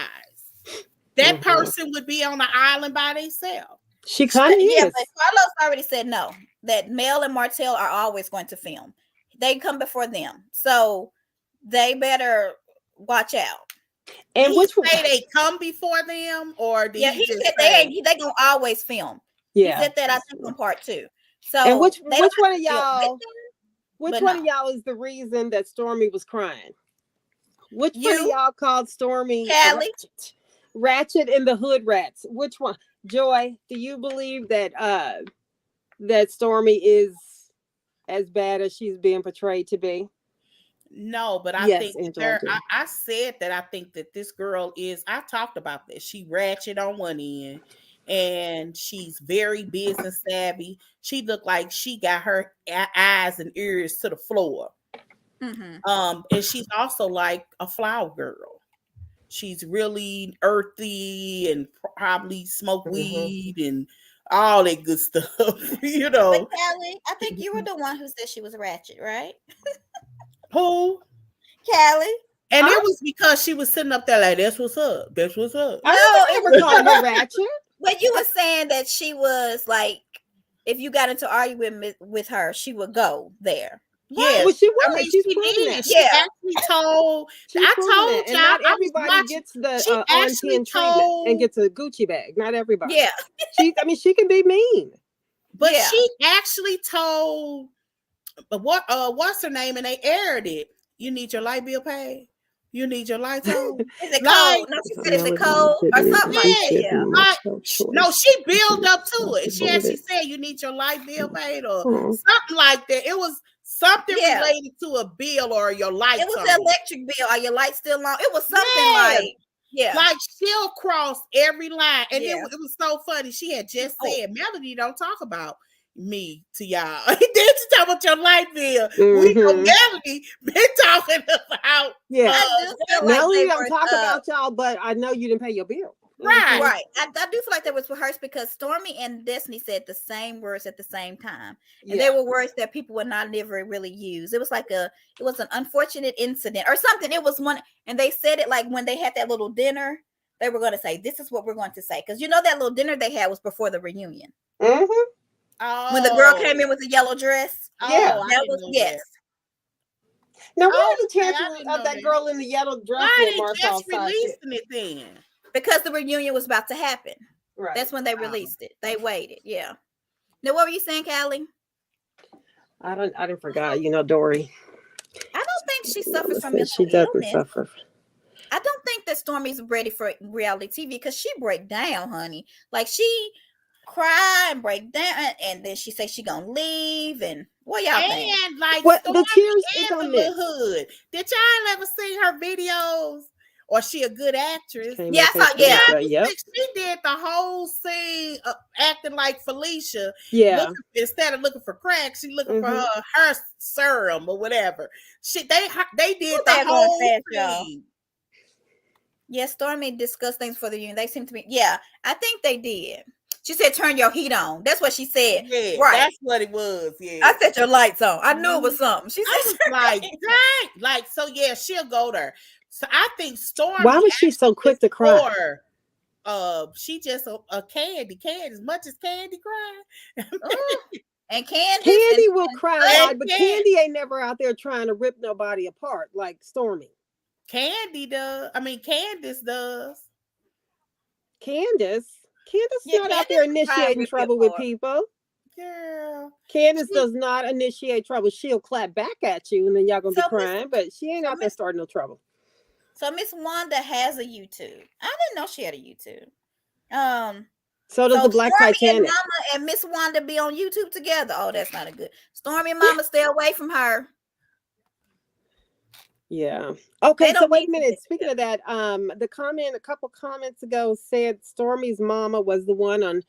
that person would be on the island by themselves. She kind of is. Yeah, but Carlos already said no. That Mel and Martell are always going to film. They come before them, so they better watch out. And which way they come before them, or did he just said they gonna always film. Yeah, he said that I think on part 2. So, and which one of y'all? Which one of y'all is the reason that Stormy was crying? Which one of y'all called Stormy Callie? Ratchet and the Hood Rats? Which one? Joy, do you believe that that Stormy is as bad as she's being portrayed to be? No, but I Yes, think Angela, I said that I think that this girl is, I talked about this. She ratchet on one end and she's very business savvy. She looked like she got her eyes and ears to the floor. And she's also like a flower girl. She's really earthy and probably smoke weed and all that good stuff, you know. But Callie, I think you were the one who said she was ratchet, right? Who? Callie. And it was because she was sitting up there like, that's what's up. That's what's up. I never called her ratchet. But you were saying that she was like, if you got into argument with her, she would go there. Yeah, well, she was. I mean, She's she proving did. it. She actually told. I told and y'all. not everybody gets the on 10 treatment and gets a Gucci bag. Not everybody. Yeah. She can be mean. But she actually told what's her name, and they aired it. You need your light bill paid. You need your lights on. Is it cold? No, she said, is it cold or something like that? Yeah. No, she built up to it. She actually said you need your light bill paid or something like that. It was something related to a bill or your lights. It was the electric bill. Are your lights still on? It was something like she'll cross every line. And it was so funny. She had just said, Melody, don't talk about me to y'all. Then she talk about your light bill. We know Melody been talking about. Melody don't talk about y'all, but I know you didn't pay your bill. Right. I do feel like that was rehearsed because Stormy and Destiny said the same words at the same time. And they were words that people would not never really use. It was like it was an unfortunate incident or something. It was one, and they said it like when they had that little dinner, they were going to say, this is what we're going to say. Because that little dinner they had was before the reunion. When the girl came in with the yellow dress. That was, yes. Now, what are the chances of that girl in the yellow dress? Why they just releasing it then? Because the reunion was about to happen. Right. That's when they released it. They waited. Yeah. Now, what were you saying, Callie? I didn't forget. Dory. I don't think she suffers from mental She doesn't illness. suffer. I don't think that Stormy's ready for reality TV because she break down, honey. Like she cry and break down, and then she say she gonna leave. And what y'all think? And like the tears is on the hood. Did y'all ever see her videos? Or she a good actress? Yeah, I saw. Yeah, she did the whole scene acting like Felicia. Yeah, instead of looking for crack, she looking for her serum or whatever. They did the whole thing. Yeah, Stormy discussed things for the union. They seem to be. Yeah, I think they did. She said, "Turn your heat on." That's what she said. Yeah, right. That's what it was. Yeah, I set your lights on. I knew it was something. She said, "Like, dang!" So yeah, she'll go there. So I think Stormy. Why was she so quick to cry? She just a Candy as much as Candy cry. And Candy will cry, but Candy ain't never out there trying to rip nobody apart like Stormy. Candy does. I mean, Candace does. Candace not out there initiating trouble with people. Girl, Candace does not initiate trouble. She'll clap back at you, and then y'all gonna be crying. But she ain't out there starting no trouble. So Miss Wanda has a YouTube. I didn't know she had a YouTube. So does the Black Stormy Titanic. And Mama and Miss Wanda be on YouTube together. Oh, that's not a good. Stormy and Mama stay away from her. Yeah. Okay. So wait a minute. Speaking of that, a couple comments ago said Stormy's mama was the one on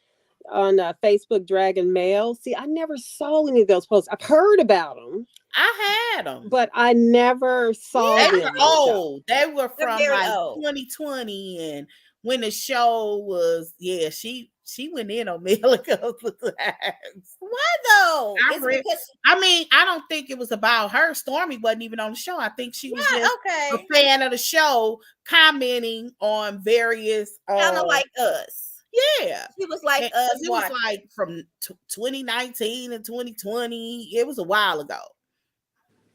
Facebook dragging mail. See, I never saw any of those posts. I've heard about them. I had them, but I never saw them. They were old. They were from like 2020, and when the show was, she went in on me a couple of times. Why though? I don't think it was about her. Stormy wasn't even on the show. I think she was just a fan of the show, commenting on various kind of like us. Yeah, she was like us. It was like from 2019 and 2020. It was a while ago.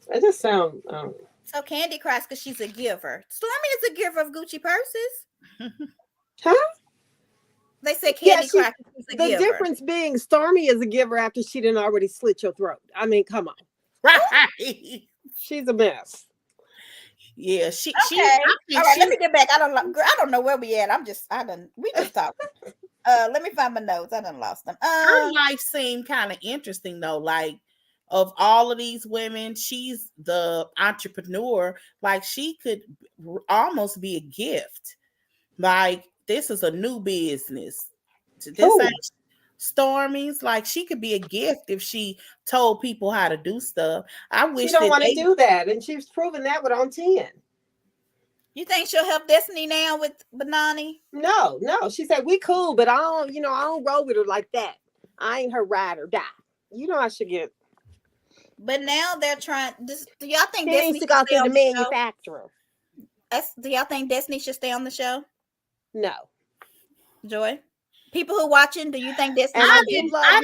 It just sounds. So Candy cries because she's a giver. Stormy is a giver of Gucci purses. Huh? They say Candy cries because she's a giver. The difference being Stormy is a giver after she didn't already slit your throat. I mean, come on. Right. She's a mess. Yeah, All right, let me get back. I don't know where we at. We just talking. Let me find my notes. I done lost them. Her life seemed kind of interesting though. Like, of all of these women, she's the entrepreneur. Like, she could almost be a gift. Like, this is a new business. This ain't Stormy's. Like, she could be a gift if she told people how to do stuff. I wish she don't want to do that, and she's proven that with On 10. You think she'll help Destiny now with Banani? No. She said we cool, but I don't roll with her like that. I ain't her ride or die. You know I should get. But now they're trying. Do y'all think Destiny needs to go through the manufacturer? Do y'all think Destiny should stay on the show? No. Joy, people who watching, do you think Destiny? I didn't like. I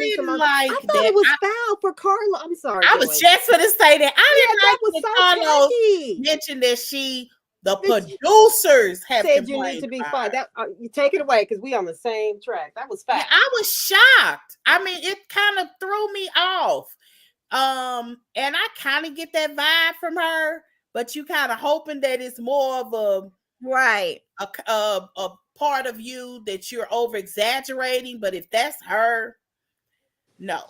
thought it was foul for Carla. I'm sorry. I was just going to say that. I didn't like that Carlos mentioned that the producers have said you need to be fired. That you take it away because we on the same track. That was foul. Yeah, I was shocked. I mean, it kind of threw me off. And I kind of get that vibe from her, but you kind of hoping that it's more of a part of you that you're over exaggerating. But if that's her, no.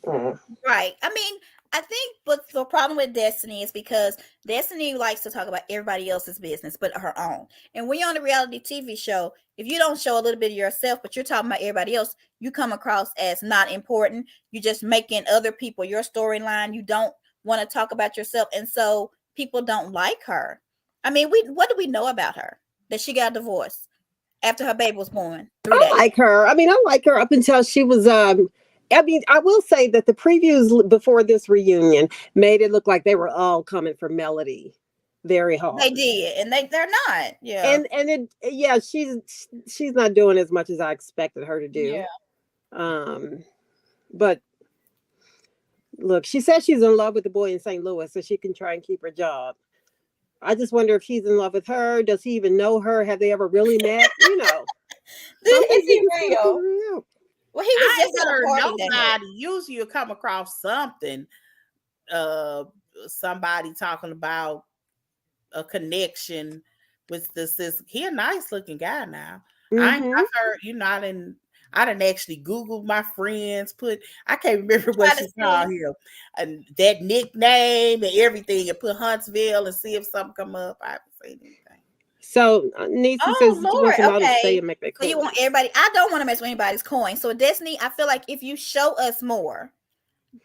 Right. I mean, I think, but the problem with Destiny is because Destiny likes to talk about everybody else's business, but her own. And when you're on a reality TV show, if you don't show a little bit of yourself, but you're talking about everybody else, you come across as not important. You're just making other people your storyline. You don't want to talk about yourself. And so people don't like her. I mean, what do we know about her? That she got divorced after her baby was born. I like her. I mean, I like her up until she was I mean, I will say that the previews before this reunion made it look like they were all coming for Melody very hard. They did, and they're not. Yeah, she's not doing as much as I expected her to do. Yeah. But look, she says she's in love with the boy in St. Louis, so she can try and keep her job. I just wonder if he's in love with her. Does he even know her? Have they ever really met? You know, is he real? Well, he was just at a party. Nobody. Usually you come across something, somebody talking about a connection with this. He a nice looking guy now. I've heard, I didn't actually Google my friends. I can't remember what she called him, and that nickname and everything, and put Huntsville and see if something come up. I haven't seen anything. So Niecy says Lord, to stay and make that coin. So you want everybody? I don't want to mess with anybody's coin. So Destiny, I feel like if you show us more,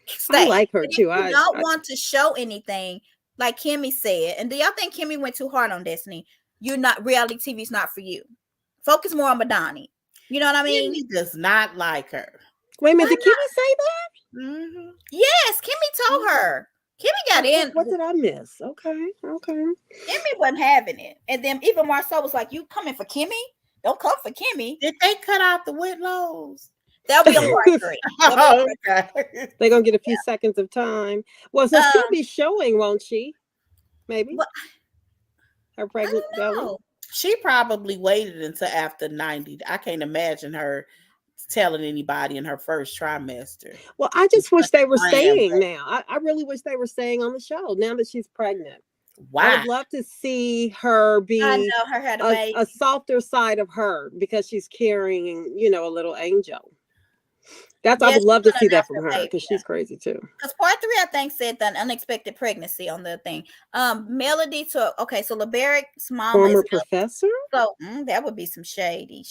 stay. I like her too. I don't want to show anything, like Kimmy said. And do y'all think Kimmy went too hard on Destiny? You're not, reality TV is not for you. Focus more on Madani. You know what I mean? Kimmy does not like her. Wait a minute, did Kimmy say that? Mm-hmm. Yes, Kimmy told her. Kimmy got in. What did I miss? Okay. Kimmy wasn't having it. And then even Marcel was like, you coming for Kimmy? Don't come for Kimmy. Did they cut out the Whitlows? That'll be on part 3. Okay. They're going to get a few seconds of time. Well, so she'll be showing, won't she? Maybe. Her pregnant belly. She probably waited until after 90. I can't imagine her telling anybody in her first trimester. Well, I just wish they were staying now. I really wish they were staying on the show now that she's pregnant. Wow. I would love to see her be a softer side of her because she's carrying, a little angel. I would love to see that from her because she's crazy too. Because part 3, I think, said the unexpected pregnancy on the thing. Melody so LeBeric's mom former professor. So that would be some shady.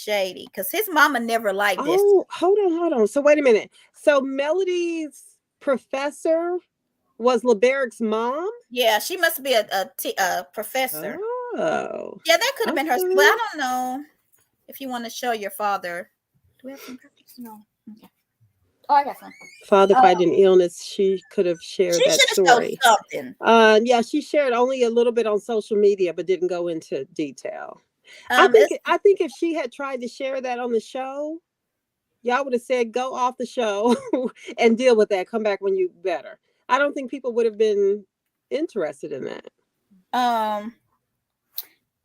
Because his mama never liked this. Oh, hold on. So wait a minute. So Melody's professor was LeBeric's mom. Yeah, she must be a professor. Oh, yeah, that could have been her. Well, I don't know if you want to show your father. Do we have some pictures? No. Okay. Oh, I got some. Father fighting illness. She could have shared that story. Something. Yeah, she shared only a little bit on social media, but didn't go into detail. I think if she had tried to share that on the show, y'all would have said, "Go off the show and deal with that. Come back when you better." I don't think people would have been interested in that.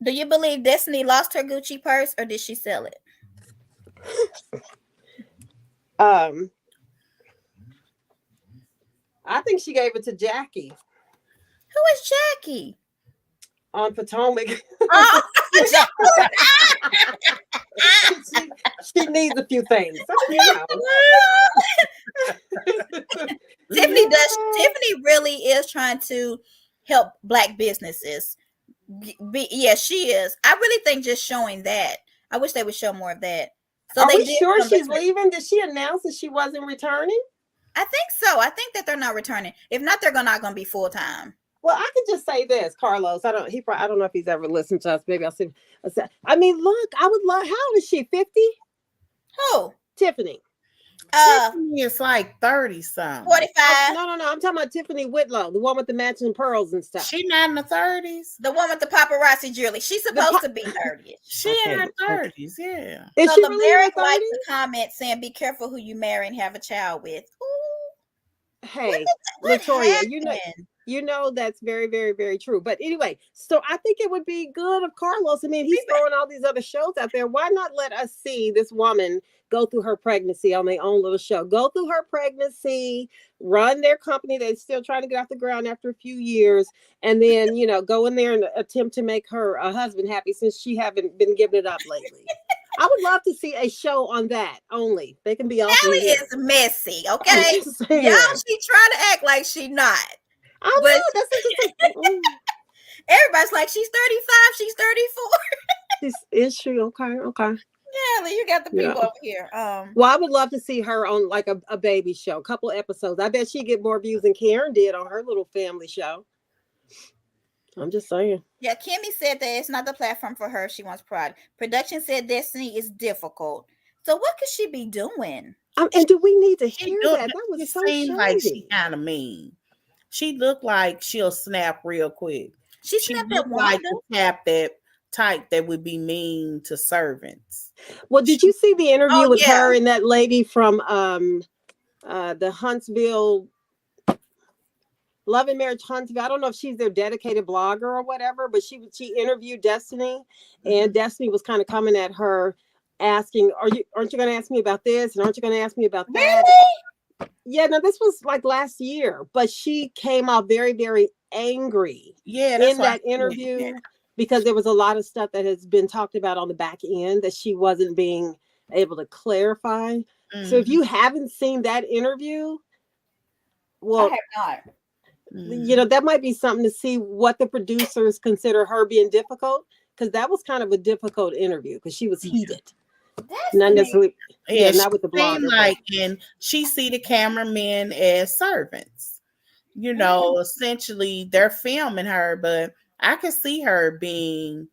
Do you believe Destiny lost her Gucci purse, or did she sell it? I think she gave it to Jackie. Who is Jackie? On Potomac. needs a few things. Tiffany really is trying to help Black businesses. Yeah, she is. I really think just showing that. I wish they would show more of that. So are we sure she's leaving? Did she announce that she wasn't returning? I think so. I think that they're not returning. If not, they're not going to be full time. Well, I could just say this, Carlos. I don't know if he's ever listened to us. Maybe I'll see. I mean, look, I would love. How old is she? 50? Who? Tiffany. Tiffany is like 30 something. 45. No. I'm talking about Tiffany Whitlow, the one with the matching pearls and stuff. She not in the 30s. The one with the paparazzi jewelry. She's supposed to be 30. She in her 30s, yeah. Is so she the really Barrick liked the comment saying, "Be careful who you marry and have a child with." Ooh. Hey, Latoya, you know that's very, very, very true. But anyway, so I think it would be good of Carlos. I mean, he's throwing all these other shows out there. Why not let us see this woman go through her pregnancy on their own little show? Go through her pregnancy, run their company. They're still trying to get off the ground after a few years. And then, go in there and attempt to make her husband happy since she haven't been giving it up lately. I would love to see a show on that only. They can be all. Kelly is messy, okay? Y'all, she trying to act like she not. I know. That's everybody's like, she's 35, she's 34. Is she? Okay. Yeah, you got the people over here. Well, I would love to see her on like a baby show, a couple of episodes. I bet she'd get more views than Karen did on her little family show. I'm just saying. Yeah, Kimmy said that it's not the platform for her. She wants pride. Production said Destiny is difficult. So what could she be doing? And do we need to hear that? That was so shady. Like she kind of mean. She looked like she'll snap real quick. She snapped at like the type that would be mean to servants. Well, did you see the interview with her and that lady from the Huntsville Love and Marriage Huntsville? I don't know if she's their dedicated blogger or whatever, but she interviewed Destiny, and Destiny was kind of coming at her, asking, aren't you going to ask me about this, and aren't you going to ask me about that? Really? Yeah, no, this was like last year, but she came out very, very angry in that interview because there was a lot of stuff that has been talked about on the back end that she wasn't being able to clarify. So if you haven't seen that interview, well, I have not. That might be something to see what the producers consider her being difficult, because that was kind of a difficult interview because she was heated. Not necessarily, not with the blogger. And she see the cameramen as servants. Essentially they're filming her, but I could see her being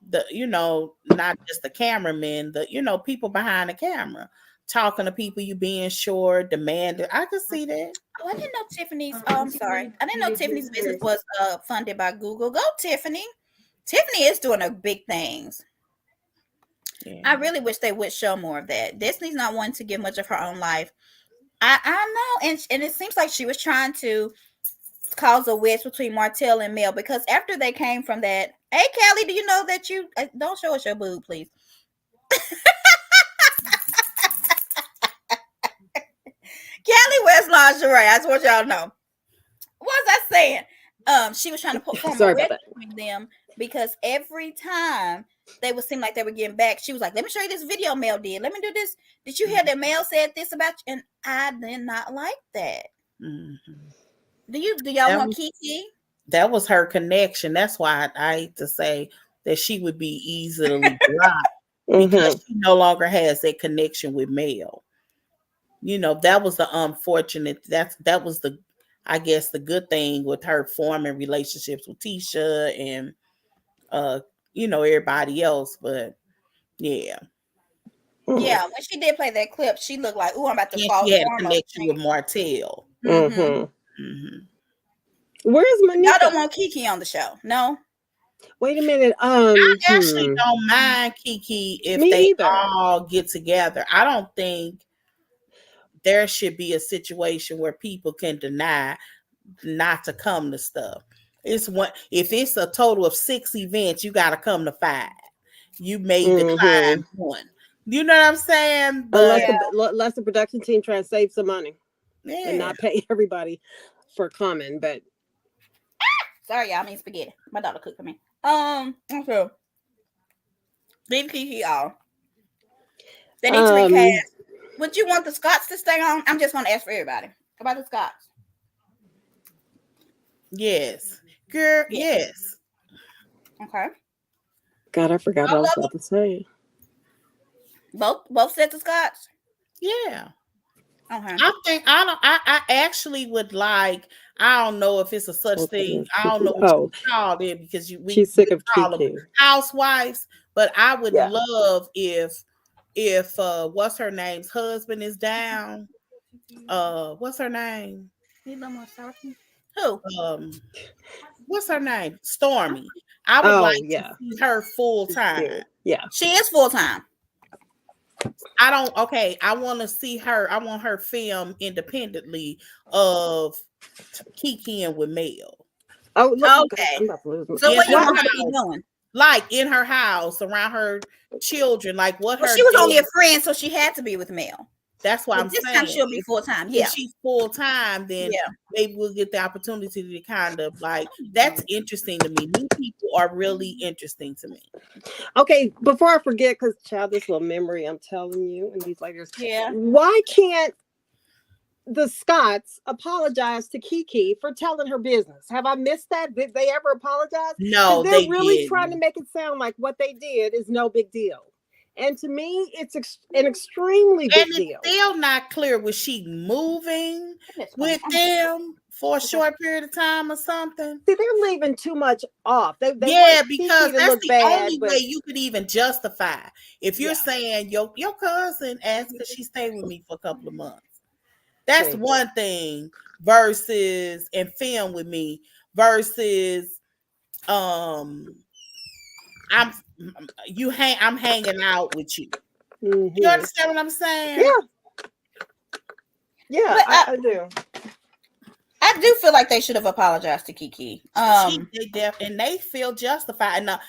the, not just the cameraman, the, people behind the camera, talking to people, you being short, demanding. I could see that. Oh, I didn't know Tiffany's. I'm sorry. I didn't know Tiffany's business was funded by Google. Go, Tiffany. Tiffany is doing a big things. Yeah. I really wish they would show more of that. Destiny's not one to give much of her own life. I know, and it seems like she was trying to cause a wedge between Martell and Mel, because after they came from that, hey Kelly, do you know that you don't show us your boob, please? Kelly wears lingerie. I just want y'all to know. What was I saying? She was trying to perform a wedge between them, because every time they would seem like they were getting back, she was like, let me show you this video Mel did. Let me do this. Did you hear that Mel said this about you? And I did not like that. Mm-hmm. Do y'all want Kiki? That was her connection. That's why I hate to say that she would be easily dropped because she no longer has that connection with Mel. That was the unfortunate. That was the, I guess, the good thing with her forming relationships with Tisha and everybody else. But yeah. Yeah, when she did play that clip, she looked like, I'm about to fall. She had a connection with Martell. Where's Monica? Y'all don't want Kiki on the show, no? Wait a minute. I actually don't mind Kiki if they all get together. I don't think there should be a situation where people can deny not to come to stuff. If it's a total of 6 events, you got to come to 5. You may decline 1. You know what I'm saying? But unless the production team try to save some money and not pay everybody for coming. But sorry, y'all. I mean spaghetti. My daughter cooked for me. Okay. Leave Kiki off. They need to recast. Would you want the Scots to stay on? I'm just going to ask for everybody about the Scots. Yes, girl. Yes. Okay. God, I forgot what I was about to say. Both sets of Scots. Yeah. Okay. I actually would like. I don't know if it's a such thing. I don't know what you call it because she's sick of Kiki. Housewives. But I would love if what's her name's husband is down. What's her name? Who? What's her name? Stormy. I would like to see her full time. Yeah, she is full time. I want to see her. I want her film independently of Kiki and with Mel. Oh, look, okay. I'm about to lose so what you want her to be doing? Like in her house, around her children, like what her. She was only a friend, so she had to be with Mel. That's why I'm saying. This time she'll be full time. Yeah, if she's full time, then maybe we'll get the opportunity to kind of like. That's interesting to me. New people are really interesting to me. Okay, before I forget, because child, this little memory, I'm telling you, and these ladies. Yeah. Why can't the Scots apologize to Kiki for telling her business? Have I missed that? Did they ever apologize? No, they're really trying to make it sound like what they did is no big deal. And to me, it's an extremely big deal. It's still not clear. Was she moving with them for a short period of time or something? See, they're leaving too much off. They because that's the only way you could even justify. If you're saying your cousin asked because she stayed with me for a couple of months. That's one thing versus and film with me versus I'm hanging out with you. Mm-hmm. You understand what I'm saying? Yeah, I do. I do feel like they should have apologized to Kiki. They feel justified. Now,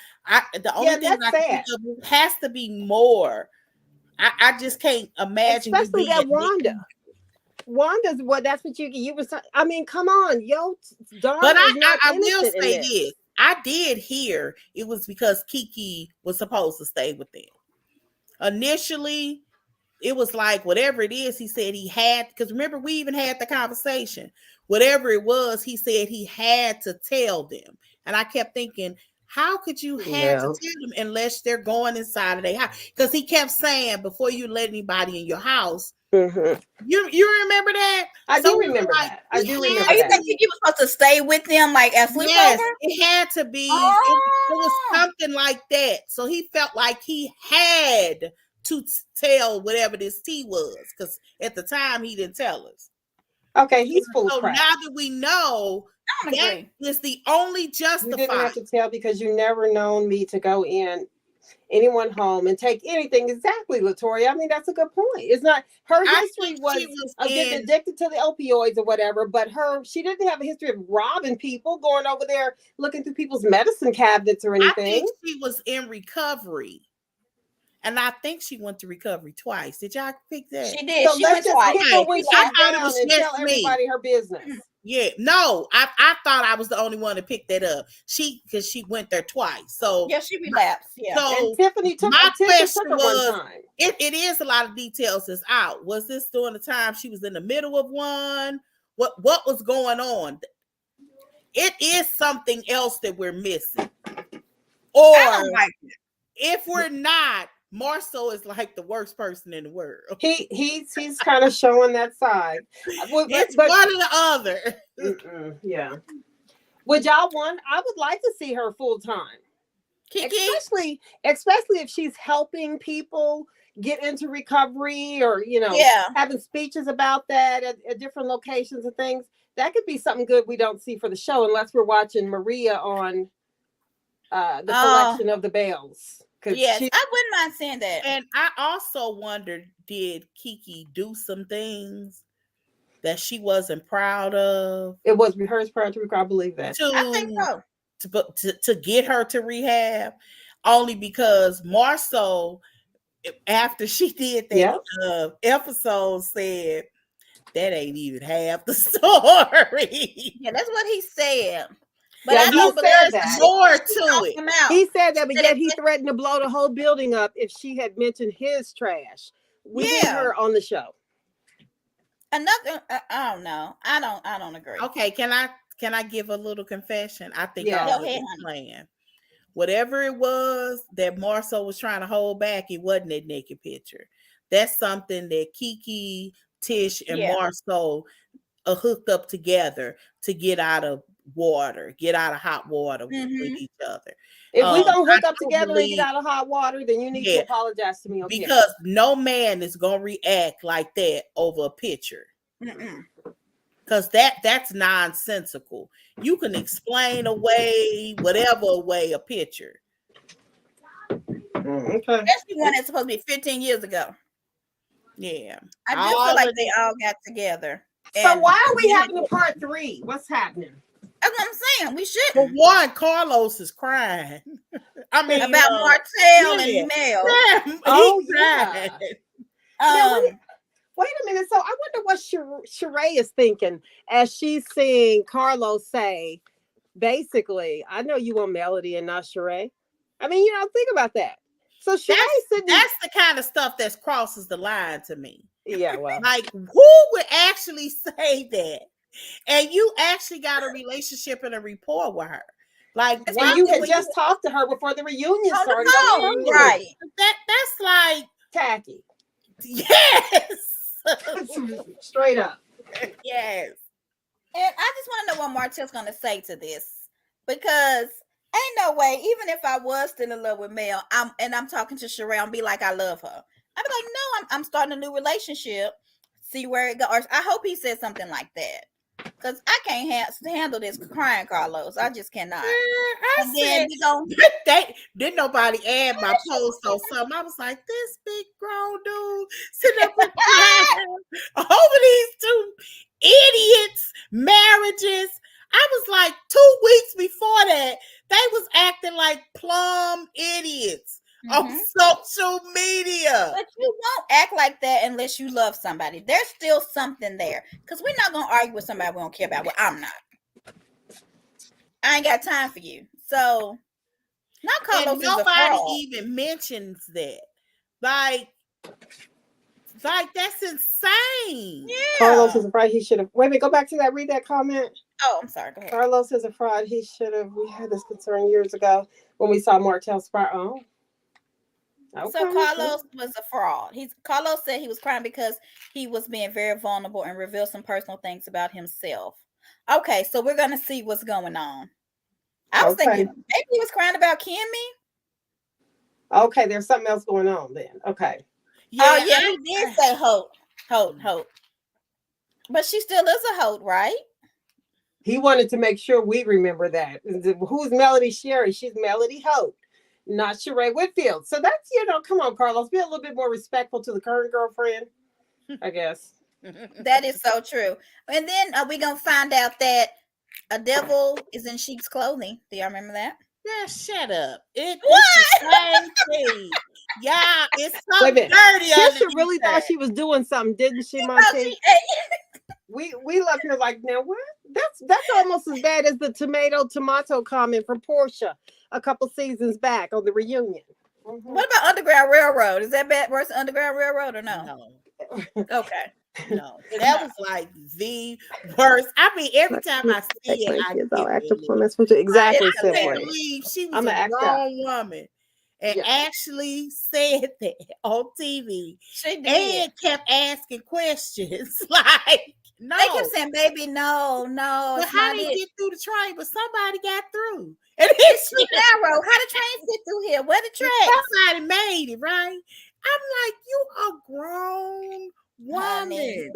the only thing I think of has to be more. I just can't imagine. Especially that Wanda's that's what you was. I mean, come on, darling. But I will say this. I did hear it was because Kiki was supposed to stay with them. Initially, it was like whatever it is, he said he had, because remember, we even had the conversation. Whatever it was, he said he had to tell them. And I kept thinking, how could you have to tell them unless they're going inside of their house? Because he kept saying, before you let anybody in your house, you remember that? I do remember that. I do remember that. You think Kiki was supposed to stay with them like as sleepover? Yes, it had to be. It was something like that. So he felt like he had to tell whatever this tea was, because at the time he didn't tell us. Okay, he's full of crap. Now that we know, that is the only justifier. You didn't have to tell because you never known me to go in anyone home and take anything. Exactly, Latoya. I mean, that's a good point. It's not her history was getting addicted to the opioids or whatever, but she didn't have a history of robbing people, going over there looking through people's medicine cabinets or anything. I think she was in recovery. And I think she went to recovery twice. Did y'all pick that? She did. So she went twice. I thought it was just tell everybody her business. Yeah, no, I thought I was the only one to pick that up. Because she went there twice. So yeah, she relapsed. Yeah. So and Tiffany took my question was, one time. It is a lot of details that's out. Was this during the time she was in the middle of one? What was going on? It is something else that we're missing. Or I don't like it. If we're not, Marceau is like the worst person in the world. He's kind of showing that side. It's one or the other. Yeah. Would y'all want? I would like to see her full time, especially if she's helping people get into recovery, or having speeches about that at different locations and things. That could be something good we don't see for the show unless we're watching Maria on the collection of the bells. Yes, I wouldn't mind saying that. And I also wondered, did Kiki do some things that she wasn't proud of? It was rehearsed prior to recovery. I believe that. I think so. To get her to rehab, only because Marceau, after she did that episode, said that ain't even half the story. Yeah, that's what he said. But I know there's more to it. He said that, but yet he threatened to blow the whole building up if she had mentioned his trash. We need her on the show. Another, I don't know. I don't agree. Okay, can I give a little confession? I think I was playing. Whatever it was that Marceau was trying to hold back, it wasn't that naked picture. That's something that Kiki, Tish, and Marceau are hooked up together to get out of hot water with each other. If we don't hook up together and get out of hot water, then you need to apologize to me. Because no man is gonna react like that over a picture. Because that's nonsensical. You can explain away whatever away a picture. Okay. Especially when it's supposed to be 15 years ago. Yeah. I just feel like they all got together. So why are we having a part 3? What's happening? That's what I'm saying. We shouldn't. For one, Carlos is crying. I mean, about Martell and Mel. Yeah. Wait a minute. So I wonder what Sheree is thinking as she's seeing Carlos say, basically, I know you want Melody and not Sheree. I mean, think about that. So Sheree that's the kind of stuff that crosses the line to me. Yeah, well. Like, who would actually say that? And you actually got a relationship and a rapport with her. Like, and you had just talked to her before the reunion started. Right. That's like tacky. Yes. Straight up. Yes. And I just want to know what Martell's going to say to this, because ain't no way, even if I was still in love with Mel, I'm talking to Sheree, I'll be like, I love her. I'd be like, no, I'm starting a new relationship. See where it goes. Or I hope he said something like that. Because I can't handle this crying, Carlos. I just cannot. Didn't nobody add my post or something. I was like, this big grown dude sitting up and crying over these two idiots' marriages. I was like, 2 weeks before that, they was acting like plum idiots on social media. But you won't act like that unless you love somebody. There's still something there. Because we're not going to argue with somebody we don't care about. Well, I'm not. I ain't got time for you. So, not Carlos is a fraud. Nobody even mentions that. Like that's insane. Yeah. Carlos is a fraud. He should have. Wait a minute. Go back to that. Read that comment. Oh, I'm sorry. Go ahead. Carlos is a fraud. He should have. We had this concern years ago when we saw Martell Spire. Oh. Okay. So Carlos was a fraud. Carlos said he was crying because he was being very vulnerable and revealed some personal things about himself. Okay, so we're gonna see what's going on. I was thinking maybe he was crying about Kimmy. Okay, there's something else going on then. Okay. Yeah, he did say Hope. But she still is a Hope, right? He wanted to make sure we remember that. Who's Melody Sherry? She's Melody Hope, not Sheree Whitfield. So that's, come on, Carlos, be a little bit more respectful to the current girlfriend, I guess. That is so true. And then we're going to find out that a devil is in sheep's clothing. Do y'all remember that? Yeah, shut up. It's the same thing. Yeah, it's so dirty. Tisha really thought she was doing something, didn't she, Monty? We love her like, now what? That's almost as bad as the tomato comment from Portia a couple seasons back on the reunion. What about Underground Railroad? Is that bad worse than Underground Railroad or no? No. Okay. No, that was like the worst. I mean, every time I see it, I exactly. I can't believe she was a grown woman and actually said that on TV. She did. And kept asking questions like, no. They kept saying, baby, no. But how did they get through the train? But somebody got through. And it's too narrow. How the train get through here? Where the track? Somebody made it, right? I'm like, you are grown woman.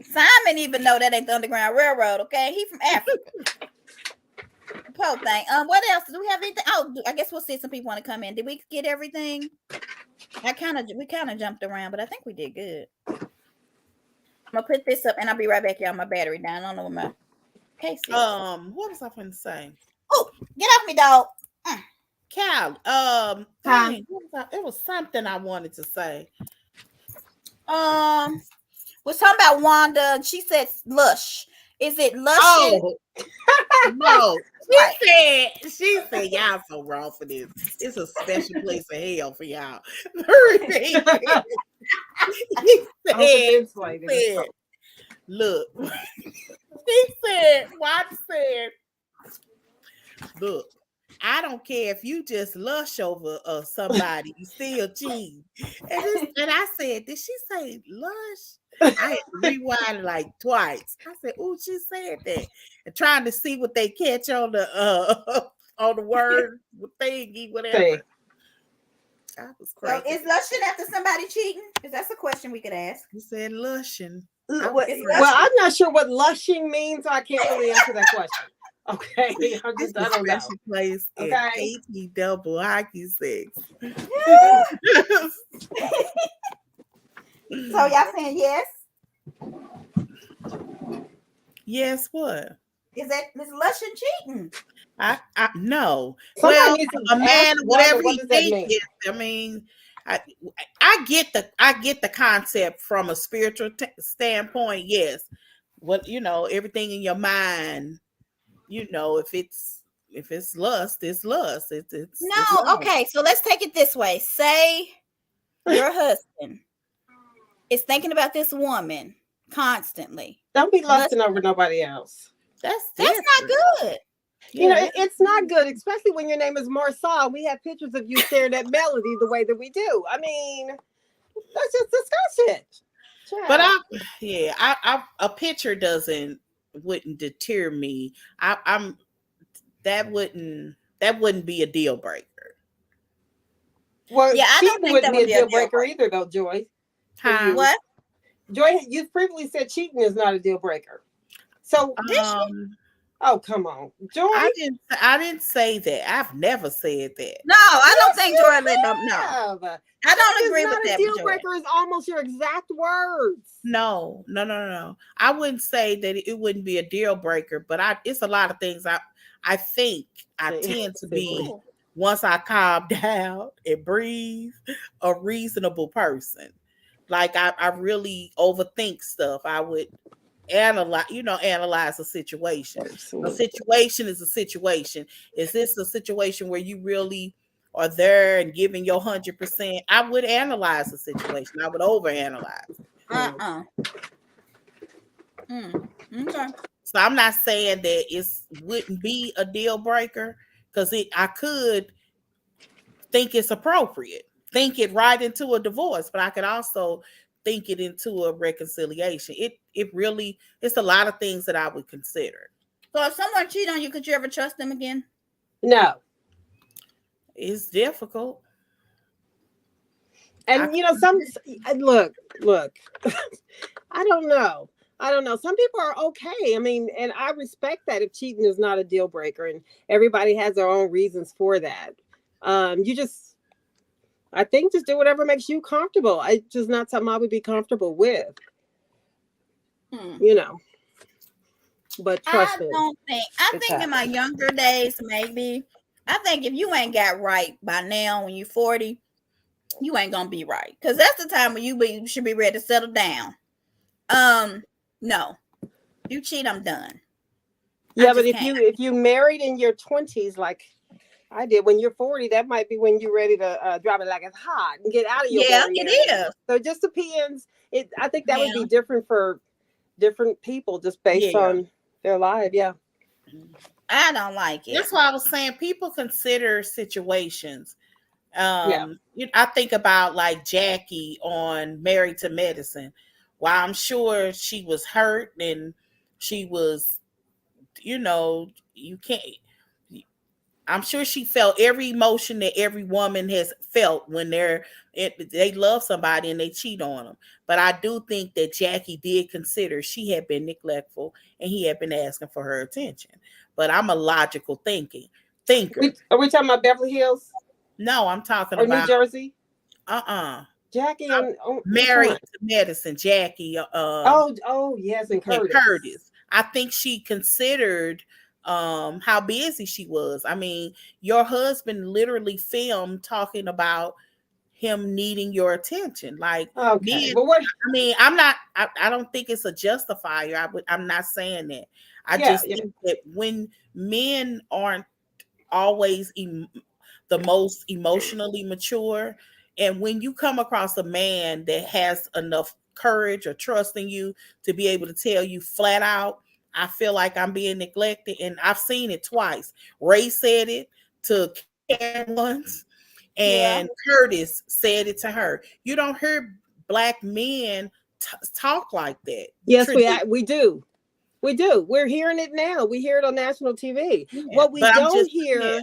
Simon even know that ain't the Underground Railroad, okay? He from Africa. Poor thing. What else? Do we have anything? Oh, I guess we'll see some people want to come in. Did we get everything? We kind of jumped around, but I think we did good. I'm gonna put this up and I'll be right back, y'all. My battery down. I don't know what my case is. What was I going to say? Oh, get off me, dog. Cal, it was something I wanted to say. Was talking about Wanda. She said Lush, Is it luscious? Oh, no. She said, y'all so wrong for this. It's a special place of hell for y'all. He said, look, he said, Watch said, look, I don't care if you just lush over somebody, you still cheating. And I said, did she say lush? I had to rewind it like twice. I said, "Oh, she said that," and trying to see what they catch on the word thingy, whatever. I was crazy. So, is lushing after somebody cheating? Because that's a question we could ask. You said lushing. Well, I'm not sure what lushing means, so I can't really answer that question. Okay, I don't know. Place okay, AT double hockey six. So y'all saying yes? Yes, what? Is that Miss Lushing cheating? I no. Somebody well, a man, whatever he thinks is. I mean, I get the concept from a spiritual standpoint. Yes, what everything in your mind. If it's lust, it's lust. It's no. It's okay, so let's take it this way. Say your husband is thinking about this woman constantly. Don't be lusting over nobody else. That's not good. It's not good, especially when your name is Marsal. We have pictures of you staring at Melody the way that we do. I mean, let's just discuss it. But a picture wouldn't deter me. That wouldn't be a deal breaker. Well, yeah, I don't think wouldn't be a deal breaker either, though, Joy. What? Joy, you previously said cheating is not a deal breaker. So, oh, come on, Joy. I didn't say that. I've never said that. No, I don't think Joy let them know. I don't agree with that. Deal breaker is almost your exact words. No. I wouldn't say that it wouldn't be a deal breaker, but it's a lot of things I think I tend to be, once I calm down and breathe, a reasonable person. Like I really overthink stuff. I would analyze a situation. Absolutely. A situation is a situation. Is this a situation where you really are there and giving your 100%? I would analyze the situation. I would overanalyze. Okay. So I'm not saying that it wouldn't be a deal breaker, because I could think it's appropriate, think it right into a divorce, but I could also think it into a reconciliation. It's a lot of things that I would consider. So if someone cheat on you, could you ever trust them again? No. It's difficult. And look, I don't know. Some people are okay. I mean, and I respect that if cheating is not a deal breaker, and everybody has their own reasons for that. I think just do whatever makes you comfortable. It's just not something I would be comfortable with. But trust me. I think in my younger days, maybe. I think if you ain't got right by now, when you're 40, you ain't gonna be right. Because that's the time when you should be ready to settle down. No. You cheat, I'm done. Yeah, but if you married in your 20s, like I did, when you're 40, that might be when you're ready to drop it like it's hot and get out of your it is. So it just depends. I think that would be different for different people, just based on their life. Yeah. I don't like it. That's why I was saying people consider situations. I think about like Jackie on Married to Medicine. While I'm sure she was hurt and she was, I'm sure she felt every emotion that every woman has felt when they love somebody and they cheat on them. But I do think that Jackie did consider she had been neglectful and he had been asking for her attention. But I'm a logical thinker. Are we talking about Beverly Hills? No, I'm talking about New Jersey. Jackie Married to Medicine. Jackie. Yes, and Curtis. I think she considered how busy she was. I mean, your husband literally filmed talking about him needing your attention. Like, okay, I don't think it's a justifier. I'm not saying that. I just think that when men aren't always the most emotionally mature, and when you come across a man that has enough courage or trust in you to be able to tell you flat out, I feel like I'm being neglected, and I've seen it twice. Ray said it to Karen once, and Curtis said it to her. You don't hear Black men talk like that. Yes, we do. We do. We're hearing it now. We hear it on national TV. Yeah, what we don't hear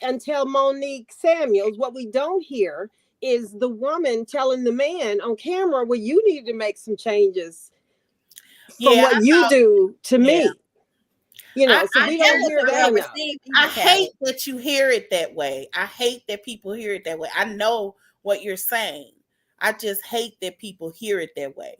until Monique Samuels, what we don't hear is the woman telling the man on camera, well, you need to make some changes from what you do to me. You know, so we don't hear that enough. I hate that you hear it that way. I hate that people hear it that way. I know what you're saying. I just hate that people hear it that way.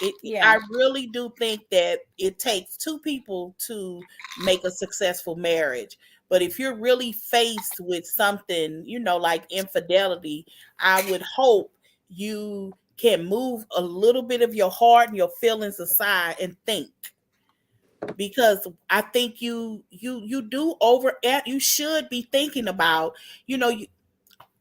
I really do think that it takes two people to make a successful marriage. But if you're really faced with something, you know, like infidelity, I would hope you can move a little bit of your heart and your feelings aside and think. Because I think you should be thinking about, you know,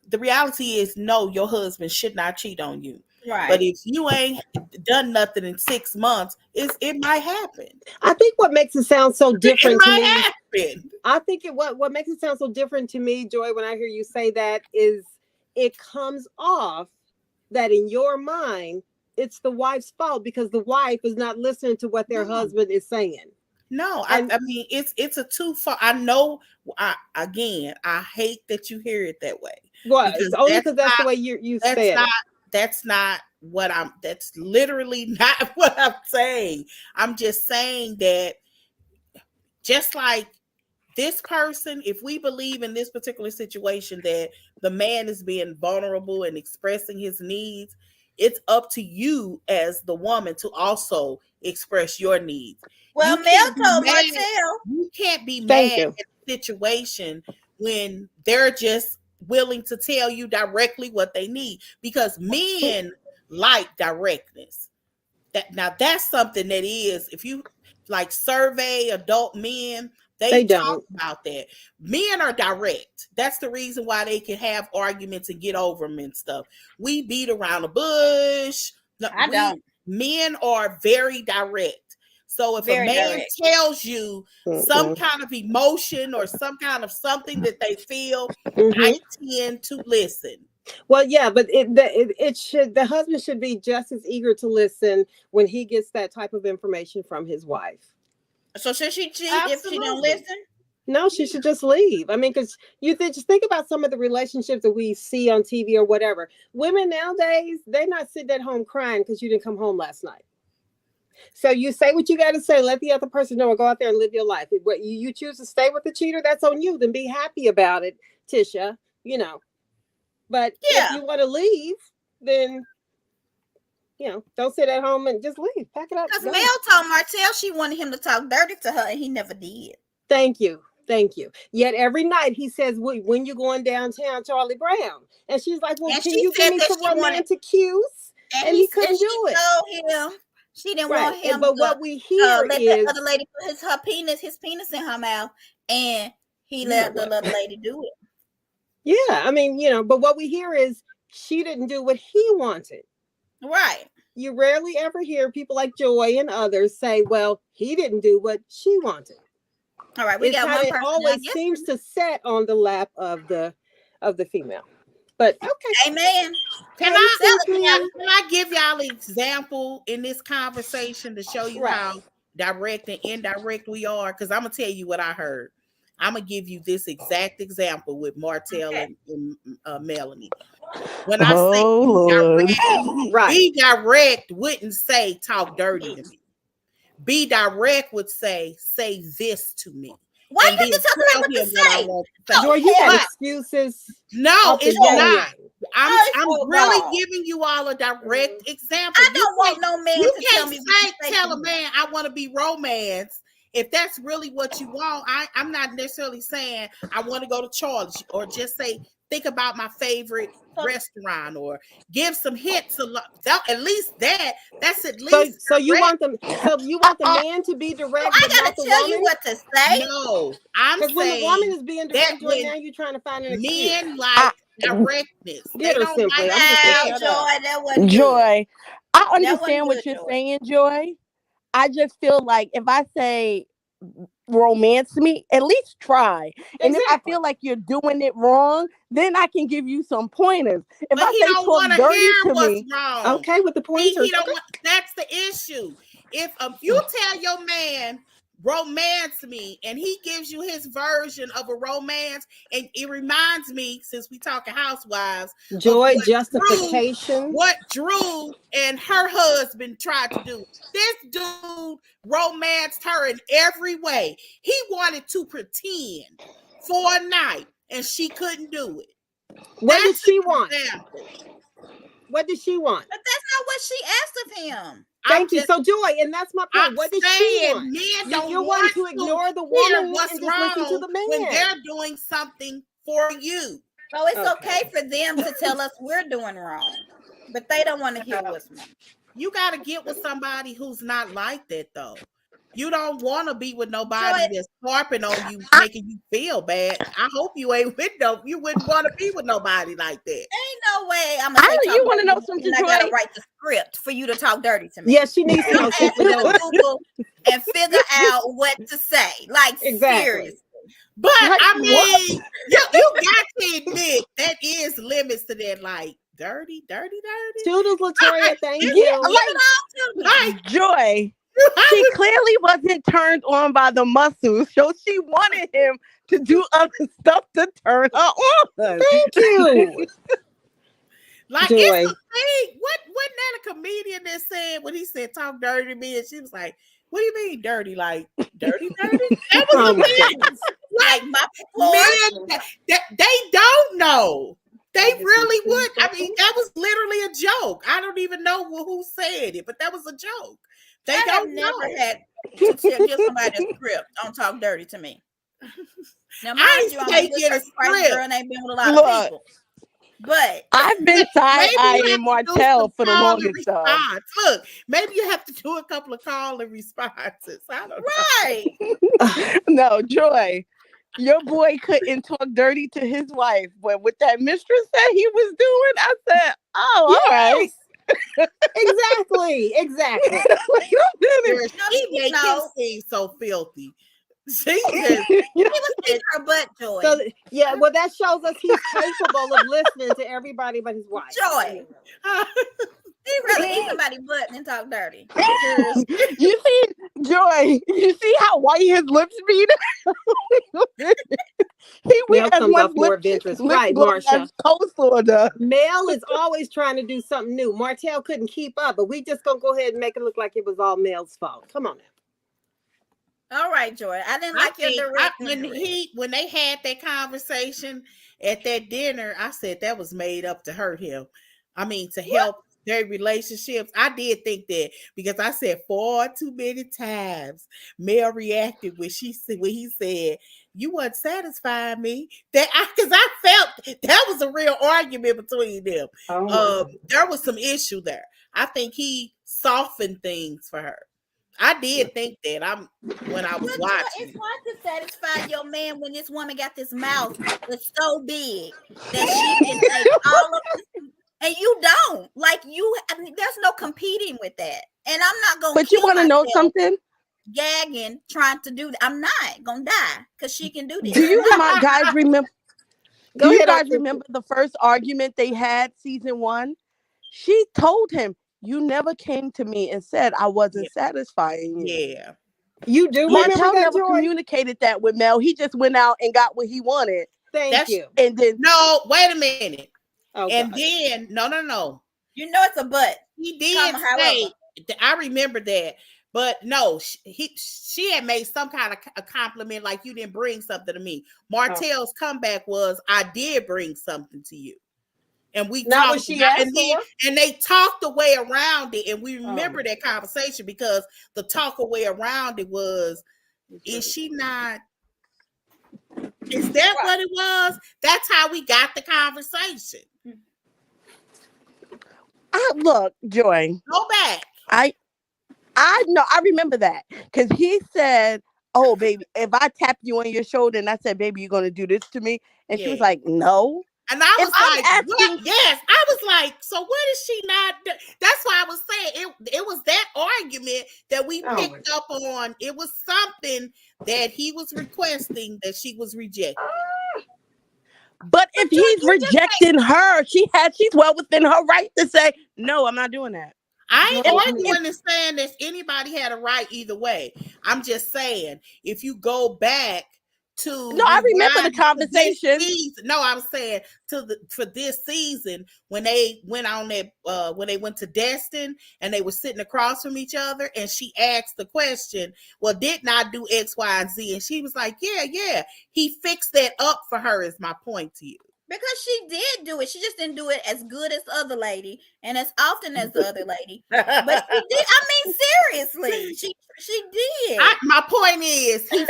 the reality is, no, your husband should not cheat on you. Right. But if you ain't done nothing in 6 months, it might happen. I think what makes it sound so different to me. Happen. I think what makes it sound so different to me, Joy, when I hear you say that, is it comes off that in your mind it's the wife's fault because the wife is not listening to what their husband is saying. No, I mean it's a two-fold. I know. I hate that you hear it that way. Well, it's only because that's the way you say it. That's not what I'm. That's literally not what I'm saying. I'm just saying that, just like this person, if we believe in this particular situation that the man is being vulnerable and expressing his needs, it's up to you as the woman to also express your needs. Well, Mel told Martell, you can't be mad at the situation when they're just willing to tell you directly what they need, because men like directness. That's something that is, if you like survey adult men, they talk about that. Men are direct. That's the reason why they can have arguments and get over them and stuff. We beat around the bush. Men are very direct. So if a man tells you some kind of emotion or some kind of something that they feel, I tend to listen. Well, yeah, but the husband should be just as eager to listen when he gets that type of information from his wife. So should she cheat if she don't listen? No, she should just leave. I mean, because just think about some of the relationships that we see on TV or whatever. Women nowadays, they're not sitting at home crying because you didn't come home last night. So you say what you got to say, let the other person know, or go out there and live your life. If you choose to stay with the cheater, that's on you. Then be happy about it, Tisha, you know. But if you want to leave, then, you know, don't sit at home and just leave. Pack it up. Because Mel told Martell she wanted him to talk dirty to her, and he never did. Thank you. Yet every night he says, when you going downtown, Charlie Brown? And she's like, well, can you give me some romantic cues? And he couldn't do it. Told him she didn't want him. But what we hear let is the other lady put his penis in her mouth, and he let the other lady do it. Yeah, I mean, you know, but what we hear is she didn't do what he wanted. Right. You rarely ever hear people like Joy and others say, well, he didn't do what she wanted. All right, we got one person. It always seems to set on the lap of the female. But okay. Amen. Can I give y'all an example in this conversation to show you how direct and indirect we are? Because I'm gonna tell you what I heard. I'm gonna give you this exact example with Martell and Melanie. When I say be direct wouldn't say talk dirty to me. Be direct would say this to me. Why you just talking about what to say? Joy, you got excuses. No, it's not. I'm really giving you all a direct example. I don't want no man to tell me. Tell a man I want to be romance. If that's really what you want, I'm not necessarily saying I want to go to Charlie, or just say think about my favorite restaurant, or give some hints. At least that's at least. So you want them? So you want the man to be direct? I gotta tell you what to say. No, I'm saying when the woman is being direct, that now you're trying to find an excuse. Men like directness. Get her simply. Joy. I understand what you're saying, Joy. I just feel like if I say romance me, at least try. And if I feel like you're doing it wrong, then I can give you some pointers. If I say talk dirty to me, wrong. Okay, with the pointers. He don't want, that's the issue. If you tell your man romance me and he gives you his version of a romance, and it reminds me, since we talking housewives, Joy, justification, what Drew and her husband tried to do. This dude romanced her in every way. He wanted to pretend for a night and she couldn't do it. What did she want? What did she want? But that's not what she asked of him. Thank you. So Joy, and that's my point. What did she want? You're wanting to ignore the woman and just listen to the man when they're doing something for you. So it's okay for them to tell us we're doing wrong, but they don't want to hear what's wrong. You got to get with somebody who's not like that, though. You don't want to be with nobody that's harping on you, making you feel bad. I hope you ain't with you wouldn't want to be with nobody like that. Ain't no way I'm gonna you want to know something, I gotta write the script for you to talk dirty to me. Yeah, she needs to know Google and figure out what to say. Like, seriously. But I mean, you got to admit that is limits to that, like dirty. Toodles, Latoya, thank you. Like Joy. She clearly wasn't turned on by the muscles, so she wanted him to do other stuff to turn her on. Thank you. Like, Joy. It's the thing. Wasn't that a comedian that said when he said talk dirty to me, and she was like, "What do you mean dirty? Like dirty? That was amazing. Like my men, they don't know. They really would. I mean, that was literally a joke. I don't even know who said it, but that was a joke. I have never had to give somebody a script. Don't talk dirty to me. Now, mind you, I'm a good girl and ain't been with a lot of people. But I've been side-eyeing Martell for the longest time. Look, maybe you have to do a couple of call and responses. I don't know. Right. No, Joy. Your boy couldn't talk dirty to his wife, but what that mistress said he was doing, I said, "Oh, all right." Exactly. He made him seem so filthy. See, he was in her butt, Joy. So, yeah, well, that shows us he's capable of listening to everybody but his wife. Joy. He really eat somebody's butt and talk dirty. You see, Joy, you see how white his lips be? He has much more adventurous. Right, Marsha. Mel is always trying to do something new. Martell couldn't keep up, but we just gonna go ahead and make it look like it was all Mel's fault. Come on now. All right, Joy. I didn't like your direct. When they had that conversation at that dinner, I said that was made up to hurt him. I mean, to help their relationships. I did think that, because I said far too many times Mel reacted when he said, "You weren't satisfying me." Because I felt that was a real argument between them. There was some issue there. I think he softened things for her. I did think that when I was watching. It's hard to satisfy your man when this woman got this mouth that's so big that she can take all of this. And you don't. Like, I mean, there's no competing with that. And I'm not going to. But you want to know something? Gagging, trying to do that. I'm not going to die because she can do this. Do you guys remember? Remember the first argument they had season 1? She told him, "You never came to me and said I wasn't satisfying you." Yeah. You do. Martell never communicated that with Mel. He just went out and got what he wanted. Thank you. And then wait a minute. Oh, and God. then no. You know it's a but. He did say. I remember that, but no, she had made some kind of a compliment, like you didn't bring something to me. Martell's comeback was, "I did bring something to you," and we talked. And they talked the way around it, and we remember that conversation because the talk away around it was, "Is she not Is that what it was? That's how we got the conversation. Look, Joy. Go back. I know. I remember that because he said, "Oh, baby, if I tap you on your shoulder and I said, baby, you're gonna do this to me," and she was like, "No." And I was like, what? Yes. I was like, so what is she not? That's why I was saying it was that argument that we picked up on. It was something that he was requesting that she was rejecting. But if he's rejecting her, she's well within her right to say, no, I'm not doing that. I ain't arguing and saying that anybody had a right either way. I'm just saying, if you go back to I remember the conversation. No, I was saying for this season when they went on that when they went to Destin and they were sitting across from each other and she asked the question, well, didn't I do X, Y, and Z? And she was like, yeah. He fixed that up for her is my point to you. Because she did do it. She just didn't do it as good as the other lady and as often as the other lady. But she did. I mean, seriously, she did. My point is, he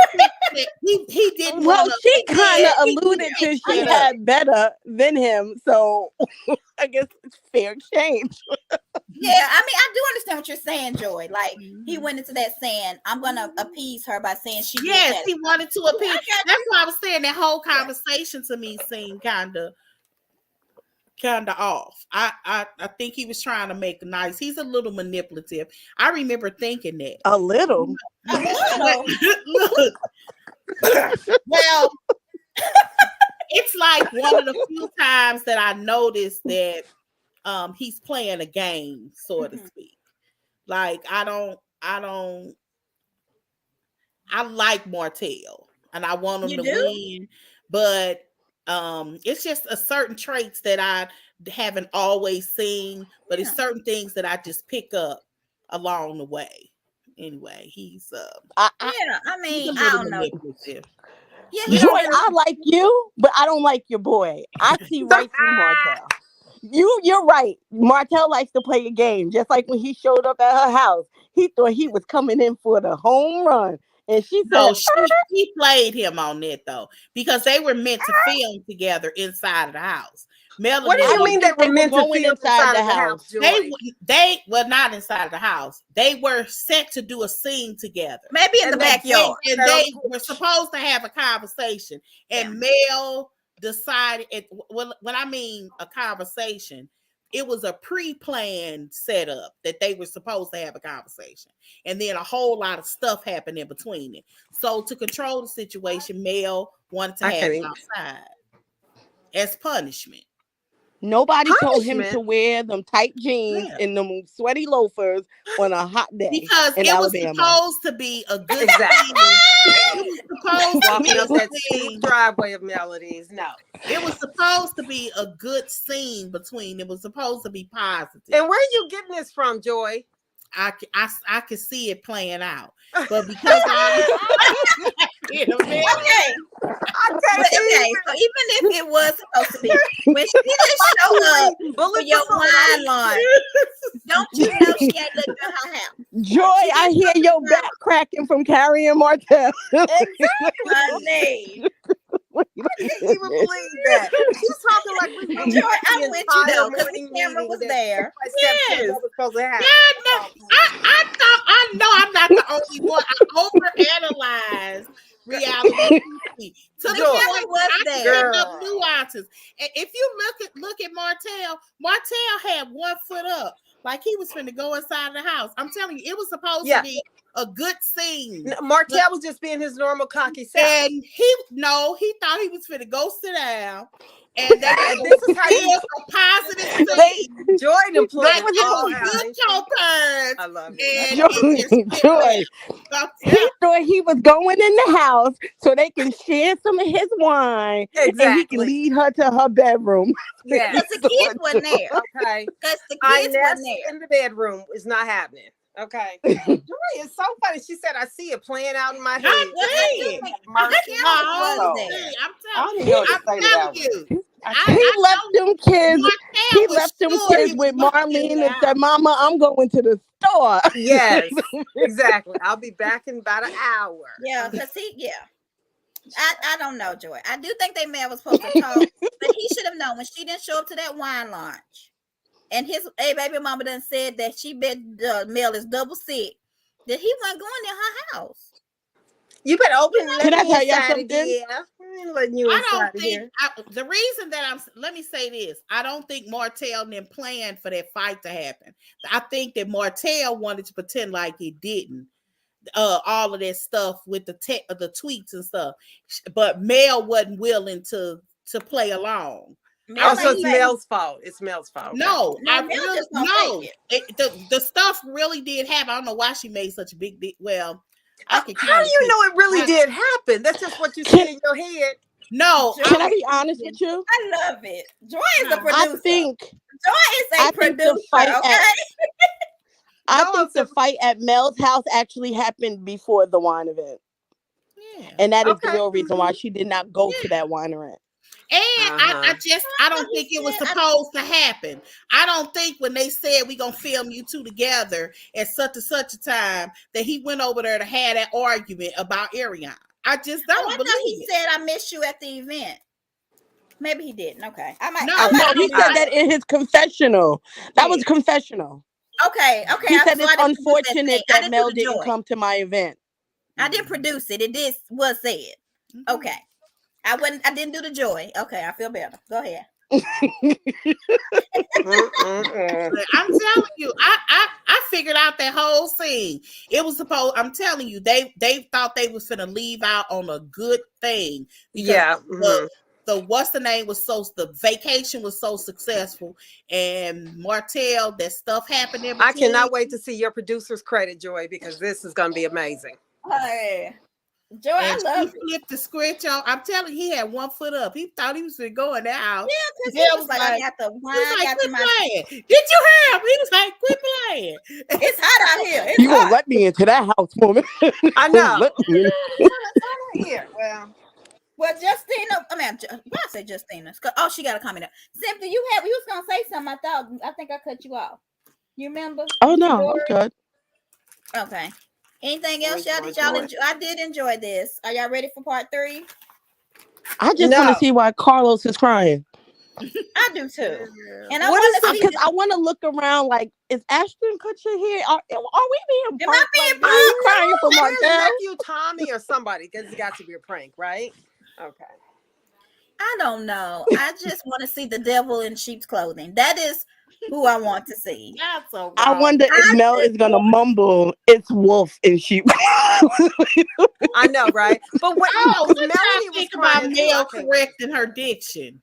didn't. Well, she kind of alluded to she had better than him, so I guess it's fair exchange. Yeah, I mean, I do understand what you're saying, Joy. Like he went into that saying, "I'm gonna appease her by saying she." Yes, he wanted to appease. That's why I was saying that whole conversation to me seemed kind of off. I think he was trying to make nice. He's a little manipulative. I remember thinking that a little. Look, well, it's like one of the few times that I noticed that he's playing a game, so to speak. Like I like Martell and I want him to win, but it's just a certain traits that I haven't always seen, but it's certain things that I just pick up along the way. Anyway, he's I mean, I don't know. Yeah, Joy, I like you, but I don't like your boy. I see right through Martell. You're right. Martell likes to play a game, just like when he showed up at her house. He thought he was coming in for the home run. And she said, no, she played him on that though, because they were meant to film together inside of the house. Melanie, what do you mean they were meant to film inside the house? They were not inside of the house. They were set to do a scene together, maybe in the backyard. They were supposed to have a conversation. And Mel decided. When I mean a conversation, it was a pre-planned setup that they were supposed to have a conversation, and then a whole lot of stuff happened in between it. So to control the situation, Mel wanted to have him outside as punishment. Nobody told him to wear them tight jeans and them sweaty loafers on a hot day. Because it was supposed to be a good scene. It was supposed walking up that steep driveway of Melodies. No. It was supposed to be a good scene between. It was supposed to be positive. And where are you getting this from, Joy? I could see it playing out. But because okay. So even if it was supposed to be, when she didn't show up for your wine line, don't you know she ain't looking at her house? Joy, I hear your back cracking from carrying Martell. Exactly. I can't even believe that. She's talking like we were Joy, I'm with you though, because the camera was there. Yes. I know I'm not the only one. I overanalyze reality TV. To the point where I picked up nuances. And if you look at Martell had 1 foot up, like he was finna go inside the house. I'm telling you, it was supposed to be a good scene. Martell was just being his normal cocky self. And he thought he was finna go sit down. And this is how you a positive scene. Joy employed. Good co-parents. I love it. Joy. He thought he was going in the house so they can share some of his wine. Exactly. And he can lead her to her bedroom. Yeah, because the kids wasn't there. Okay. Because the kids wasn't there. In the bedroom is not happening. Okay. Joy is so funny. She said, I see it playing out in my head. I'm telling you. He left them kids. He left them kids with Marlene and said, Mama, I'm going to the store. Yes, exactly. I'll be back in about an hour. Yeah, because I don't know, Joy. I do think they may have was supposed to talk, but he should have known when she didn't show up to that wine launch, and his baby mama done said that she bet Mel is double sick, that he wasn't going to her house. You better open. Can I tell y'all something? I don't think the reason that let me say this. I don't think Martell didn't plan for that fight to happen. I think that Martell wanted to pretend like it didn't. All of that stuff with the tweets and stuff, but Mel wasn't willing to play along. Also, it's Mel's fault. It's Mel's fault. No, I really no. The stuff really did happen. I don't know why she made such a big deal. Well, how do you know it really did happen? That's just what you see in your head. No, can I be honest with you? I love it. Joy is a producer. I think Joy is a producer. I think the fight at Mel's house actually happened before the wine event. Yeah. And that is the real reason why she did not go to that wine event. And I don't think it was supposed to happen. I don't think when they said we gonna film you two together at such and such a time that he went over there to have that argument about Ariana. I just don't believe he said I missed you at the event. Maybe he didn't. Okay. He said that in his confessional. That was confessional. Okay. He said it's unfortunate that Mel didn't come to my event. I didn't produce it. It was said. Okay. I didn't do the Joy. Okay, I feel better. Go ahead. I'm telling you, I figured out that whole scene. It was supposed. I'm telling you, they thought they was gonna leave out on a good thing. Yeah. The what's the name was the vacation was so successful, and Martell, that stuff happened in between. I cannot wait to see your producer's credit, Joy, because this is gonna be amazing. Hey. Joy, I love he flipped the script on. I'm telling you, he had 1 foot up. He thought he was going to go in that house. Yeah, because he was like, I got the wine. Quit playing. Did you hear him? He was like, quit playing. It's hot out here. You gonna let me into that house, woman? I know. It's hot out here. Well, Justina. I mean, why I say Justina? Oh, she got a comment. Cynthia, you was gonna say something. I think I cut you off. You remember? Oh no, I'm good. Okay. Anything else, y'all? Did y'all enjoy? I did enjoy this. Are y'all ready for part 3? I just want to see why Carlos is crying. I do too. And I want to look around. Like, is Ashton Kutcher here? Are we being pranked? Are you crying for Martell? Nephew Tommy or somebody? Because it got to be a prank, right? Okay. I don't know. I just want to see the devil in sheep's clothing. That is who I want to see. That's so wrong. I wonder if Mel is gonna mumble, "It's wolf in sheep." I know, right? But what Melanie was about Mel correcting her diction.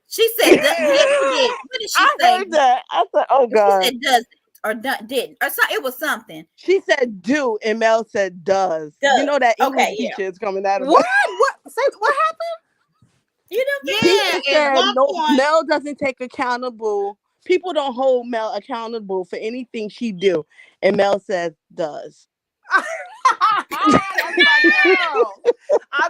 She said, "What did she say?" I heard that. I said, "Oh God." She said, "Does or didn't or so, it was something." She said, "Do," and Mel said, "Does." You know that English teacher is coming out of what? What happened? You know, said, Mel doesn't take accountable. People don't hold Mel accountable for anything she do. And Mel says, does. I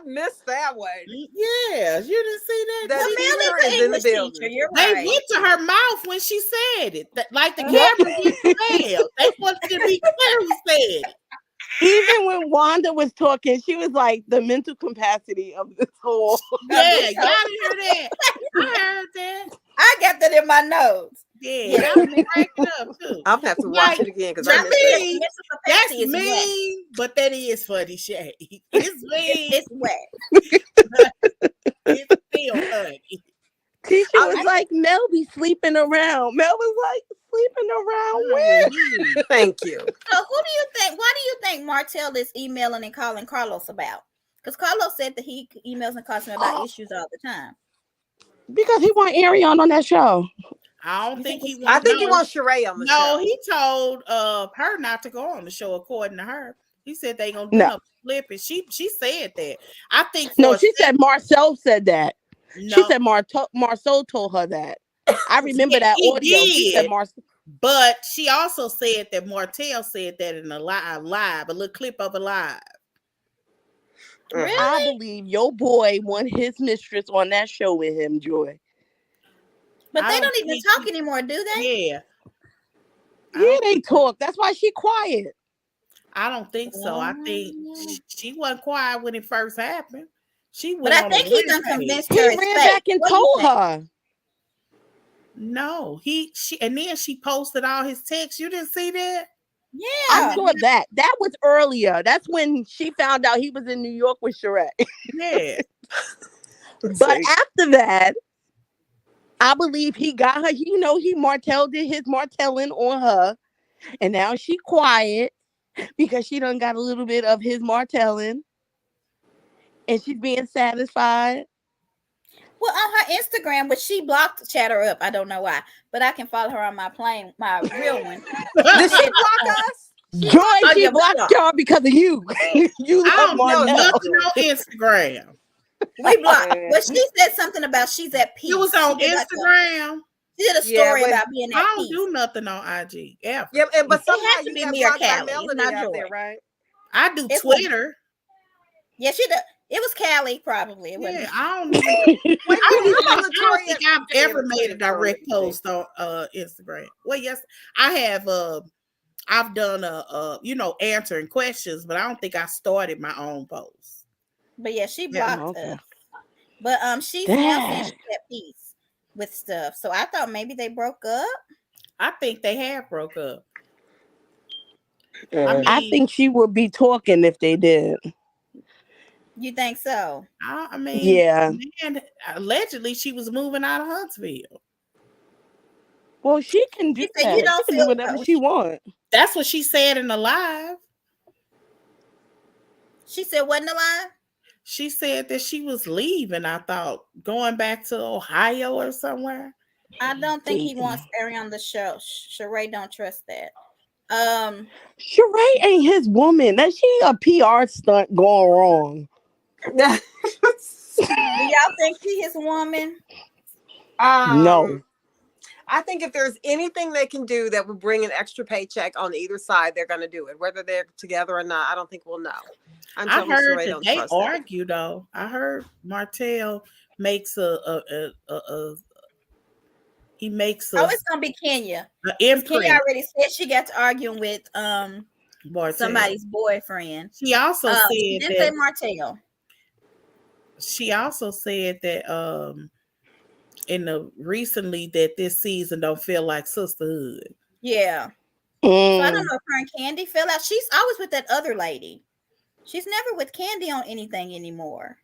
missed that one. Yeah, you didn't see that. Mel is the English teacher. You're right. They went to her mouth when she said it. Like the camera went to Mel. They wanted to be clear who said it. Even when Wanda was talking, she was like the mental capacity of this whole. Yeah, y'all heard that. I heard that. I got that in my notes. Yeah, I'm cracking up too. I'll have to watch it again because that's mean, but that is funny shade. It's mean. It's wet. It's still funny. Tisha was like, Mel be sleeping around. Mel was like, sleeping around where? Thank you. So why do you think Martell is emailing and calling Carlos about? Because Carlos said that he emails and calls him about issues all the time. Because he want Ariana on that show. I don't think he wants. I think he wants Sheree on the show. No, he told her not to go on the show. According to her, he said they gonna do no flipping. She said that. I think she said Marcel said that. No. She said Marcel told her that. I remember that audio. She said but she also said that Martell said that in a live, a little clip of a live. Really? I believe your boy want his mistress on that show with him, Joy. But they don't even talk anymore, do they? Yeah. Yeah, they talk. That's why she quiet. I don't think so. I think she wasn't quiet when it first happened. But I think he done convinced her. He ran back and told her. No, and then she posted all his texts. You didn't see that? Yeah, I saw that. That was earlier. That's when she found out he was in New York with Sheree. Yeah. But after that, I believe he got her. He Martell did his Martelling on her, and now she quiet because she done got a little bit of his Martelling, and she's being satisfied. Well, on her Instagram, but she blocked Chatter Up. I don't know why, but I can follow her on my real one. Did she block us? Joy, she blocked y'all because of you. You I don't know nothing on Instagram. We blocked. But she said something about she's at peace. It was on Instagram. She did a story about being at peace. I don't do nothing on IG ever. Yeah, but somehow you have me or blocked Callie. Melody It's not out Joy. there, right? I do Twitter. Yeah, she did. It was Callie, probably. It Yeah, I don't think I've ever made a direct post on Instagram. Well, yes, I have. I've done answering questions, but I don't think I started my own post. But yeah, she blocked us. But she's now saying she's at peace with stuff. So I thought maybe they broke up. I think they have broke up. I think she would be talking if they did. You think so? I mean, yeah. Man, allegedly, she was moving out of Huntsville. Well, she can do that. You don't she can do whatever she wants. That's what she said in the live. She said what in the live? She said that she was leaving. I thought going back to Ohio or somewhere. I don't think he wants Ari on the show. Sheree don't trust that. Sheree ain't his woman. That she a PR stunt going wrong. Do y'all think she his woman? No. I think if there's anything they can do that would bring an extra paycheck on either side, they're going to do it. Whether they're together or not, I don't think we'll know. I heard that they argue though. I heard Martell makes he makes a. Oh, it's gonna be Kenya. Kenya already said she got to arguing with somebody's boyfriend. She also said she didn't say Martell. She also said that recently that this season don't feel like sisterhood. Yeah. So I don't know if her and Candy fell out. She's always with that other lady. She's never with Candy on anything anymore.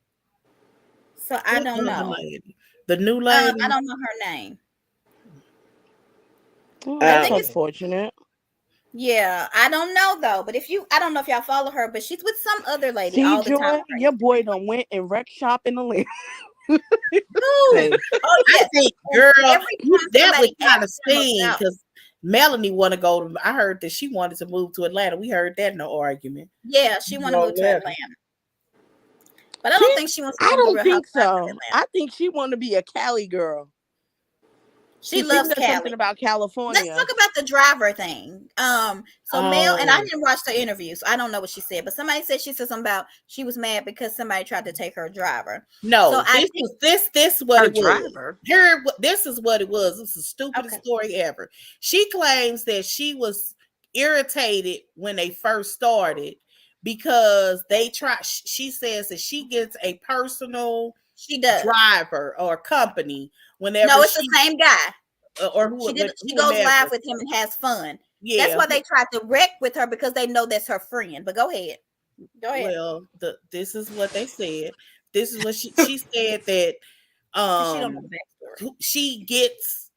So I don't know. The new lady. I don't know her name. That's unfortunate. Yeah, I don't know though. But I don't know if y'all follow her, but she's with some other lady all the time. Right? Your boy done went and wreck shop in the land. Oh, yes. I think, girl, that would kind of sting because Melanie want to go to. I heard that she wanted to move to Atlanta. We heard that in the argument. Yeah, she want to move to Atlanta, but I don't think she wants. I don't think so. I think she want to be a Cali girl. She loves Cali. Something about California. Let's talk about the driver thing. Mel, and I didn't watch the interview, so I don't know what she said. But somebody said she said something about she was mad because somebody tried to take her driver. No, so this what it was. This is what it was. It's the stupidest story ever. She claims that she was irritated when they first started because they try. She says that she gets a personal driver or company. Whenever no, it's the same guy. Or who she goes live with him and has fun. Yeah, that's why they tried to wreck with her because they know that's her friend. But go ahead. Well, this is what they said. This is what she said that she don't know the backstory. She gets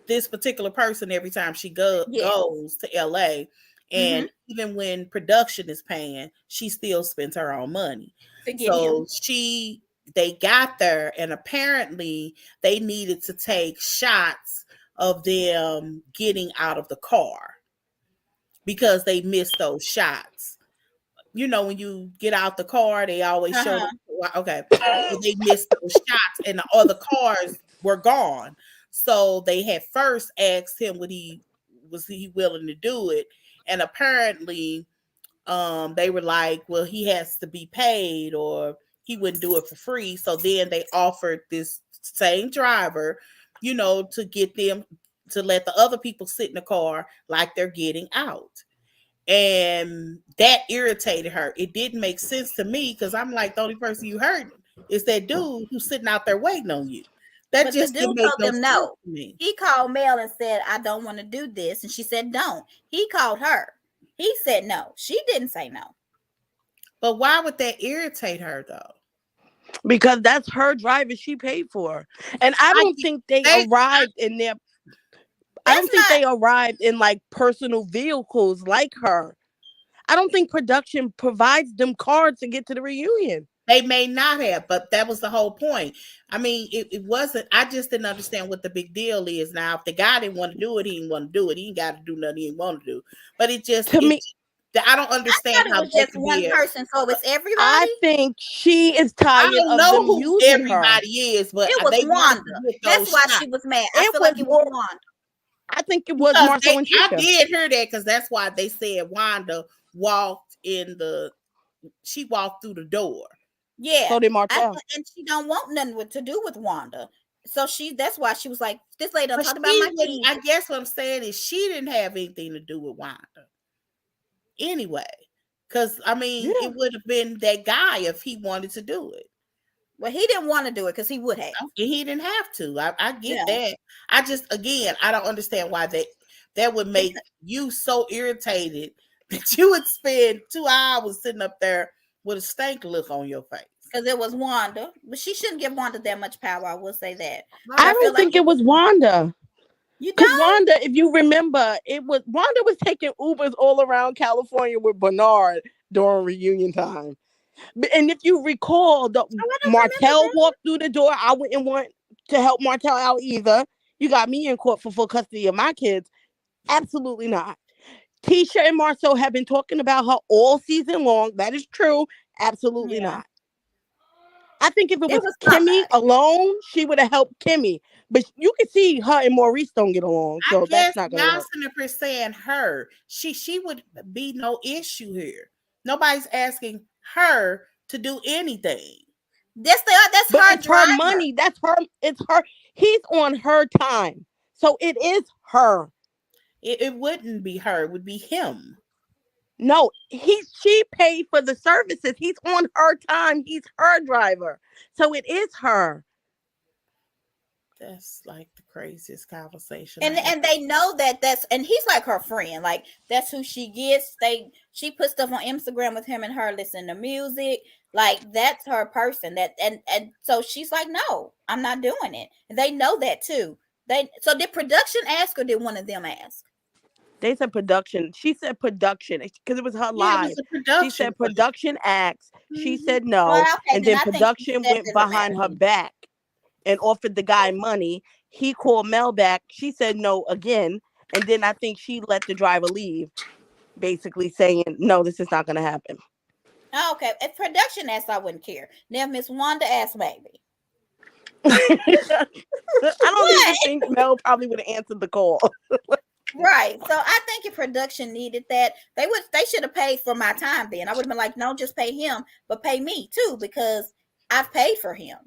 this particular person every time she goes to LA, and even when production is paying, she still spends her own money. So they got there, and apparently they needed to take shots of them getting out of the car because they missed those shots. You know, when you get out the car, they always show them. Okay, so they missed those shots, and the other cars were gone. So they had first asked him was he willing to do it, and apparently they were like, well, he has to be paid or he wouldn't do it for free. So then they offered this same driver, to get them to let the other people sit in the car like they're getting out. And that irritated her. It didn't make sense to me because I'm like, the only person you hurt It's that dude who's sitting out there waiting on you. That but just the dude didn't make told no them sense no. to me. He called Mel and said, I don't want to do this. And she said, don't. He called her. He said no. She didn't say no. But why would that irritate her though? Because that's her driver she paid for. And I don't think they arrived in their I don't think they arrived in like personal vehicles like her. I don't think production provides them cards to get to the reunion. They may not have, but that was the whole point. I mean, it wasn't. I just didn't understand what the big deal is. Now, if the guy didn't want to do it, he didn't want to do it. He ain't got to do nothing he didn't want to do. But it just, to me, I don't understand how it was just one person. So it's everybody. I think she is tired of them who everybody is, but it was Wanda. That's why she was mad. I feel like it was Wanda. I think it was Marcel and Tisha. I did hear that because that's why they said Wanda walked she walked through the door. Yeah. So did Marcel. And she don't want nothing to do with Wanda. So that's why she was like, this lady don't talk about my kids. I guess what I'm saying is she didn't have anything to do with Wanda. Anyway. Because, I mean, it would have been that guy if he wanted to do it. Well, he didn't want to do it because he would have. He didn't have to. I get that. I just, again, I don't understand why that would make you so irritated that you would spend 2 hours sitting up there with a stank look on your face. Because it was Wanda. But she shouldn't give Wanda that much power, I will say that. I don't think it was Wanda. Because Wanda, if you remember, Wanda was taking Ubers all around California with Bernard during reunion time. And if you recall, Martell walked through the door. I wouldn't want to help Martell out either. You got me in court for full custody of my kids. Absolutely not. Tisha and Marcel have been talking about her all season long. That is true. Absolutely not. I think if it was Kimmy alone, she would have helped Kimmy. But you can see her and Maurice don't get along. So that's not going to work. Y'all saying her. She would be no issue here. Nobody's asking her to do anything. That's her driver. Her money. That's her. It's her. He's on her time. So it is her. It wouldn't be her. It would be him. No, she paid for the services. He's on her time. He's her driver. So it is her. That's like the craziest conversation. And they know and he's like her friend. Like that's who she gets. She puts stuff on Instagram with him and her listening to music. Like that's her person. And so she's like, no, I'm not doing it. And they know that too. So did production ask or did one of them ask? They said production. She said production because it was her live. She said production asked. She said no. Well, okay, and then production went behind her back and offered the guy money. He called Mel back. She said no again. And then I think she let the driver leave, basically saying, no, this is not going to happen. Oh, okay. If production asked, I wouldn't care. Now, if Miss Wanda asked, maybe. I don't even think Mel probably would have answered the call. Right. So I think if production needed that, they should have paid for my time then. I would have been like, no, just pay him, but pay me too, because I've paid for him.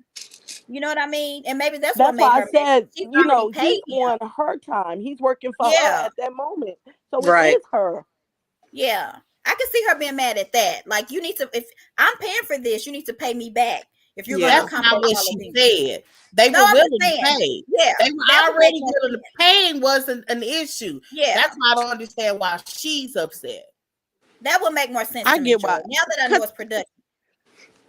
You know what I mean? And maybe that's what made why her I said, he's on her time. He's working for her at that moment. So it is her. Yeah. I can see her being mad at that. Like, you need to, if I'm paying for this, you need to pay me back. If you're going to come not what she said. They were willing to pay. Yeah. They were already willing to paying wasn't an issue. Yeah. That's why I don't understand why she's upset. That would make more sense. I get why. Now that I know it's production.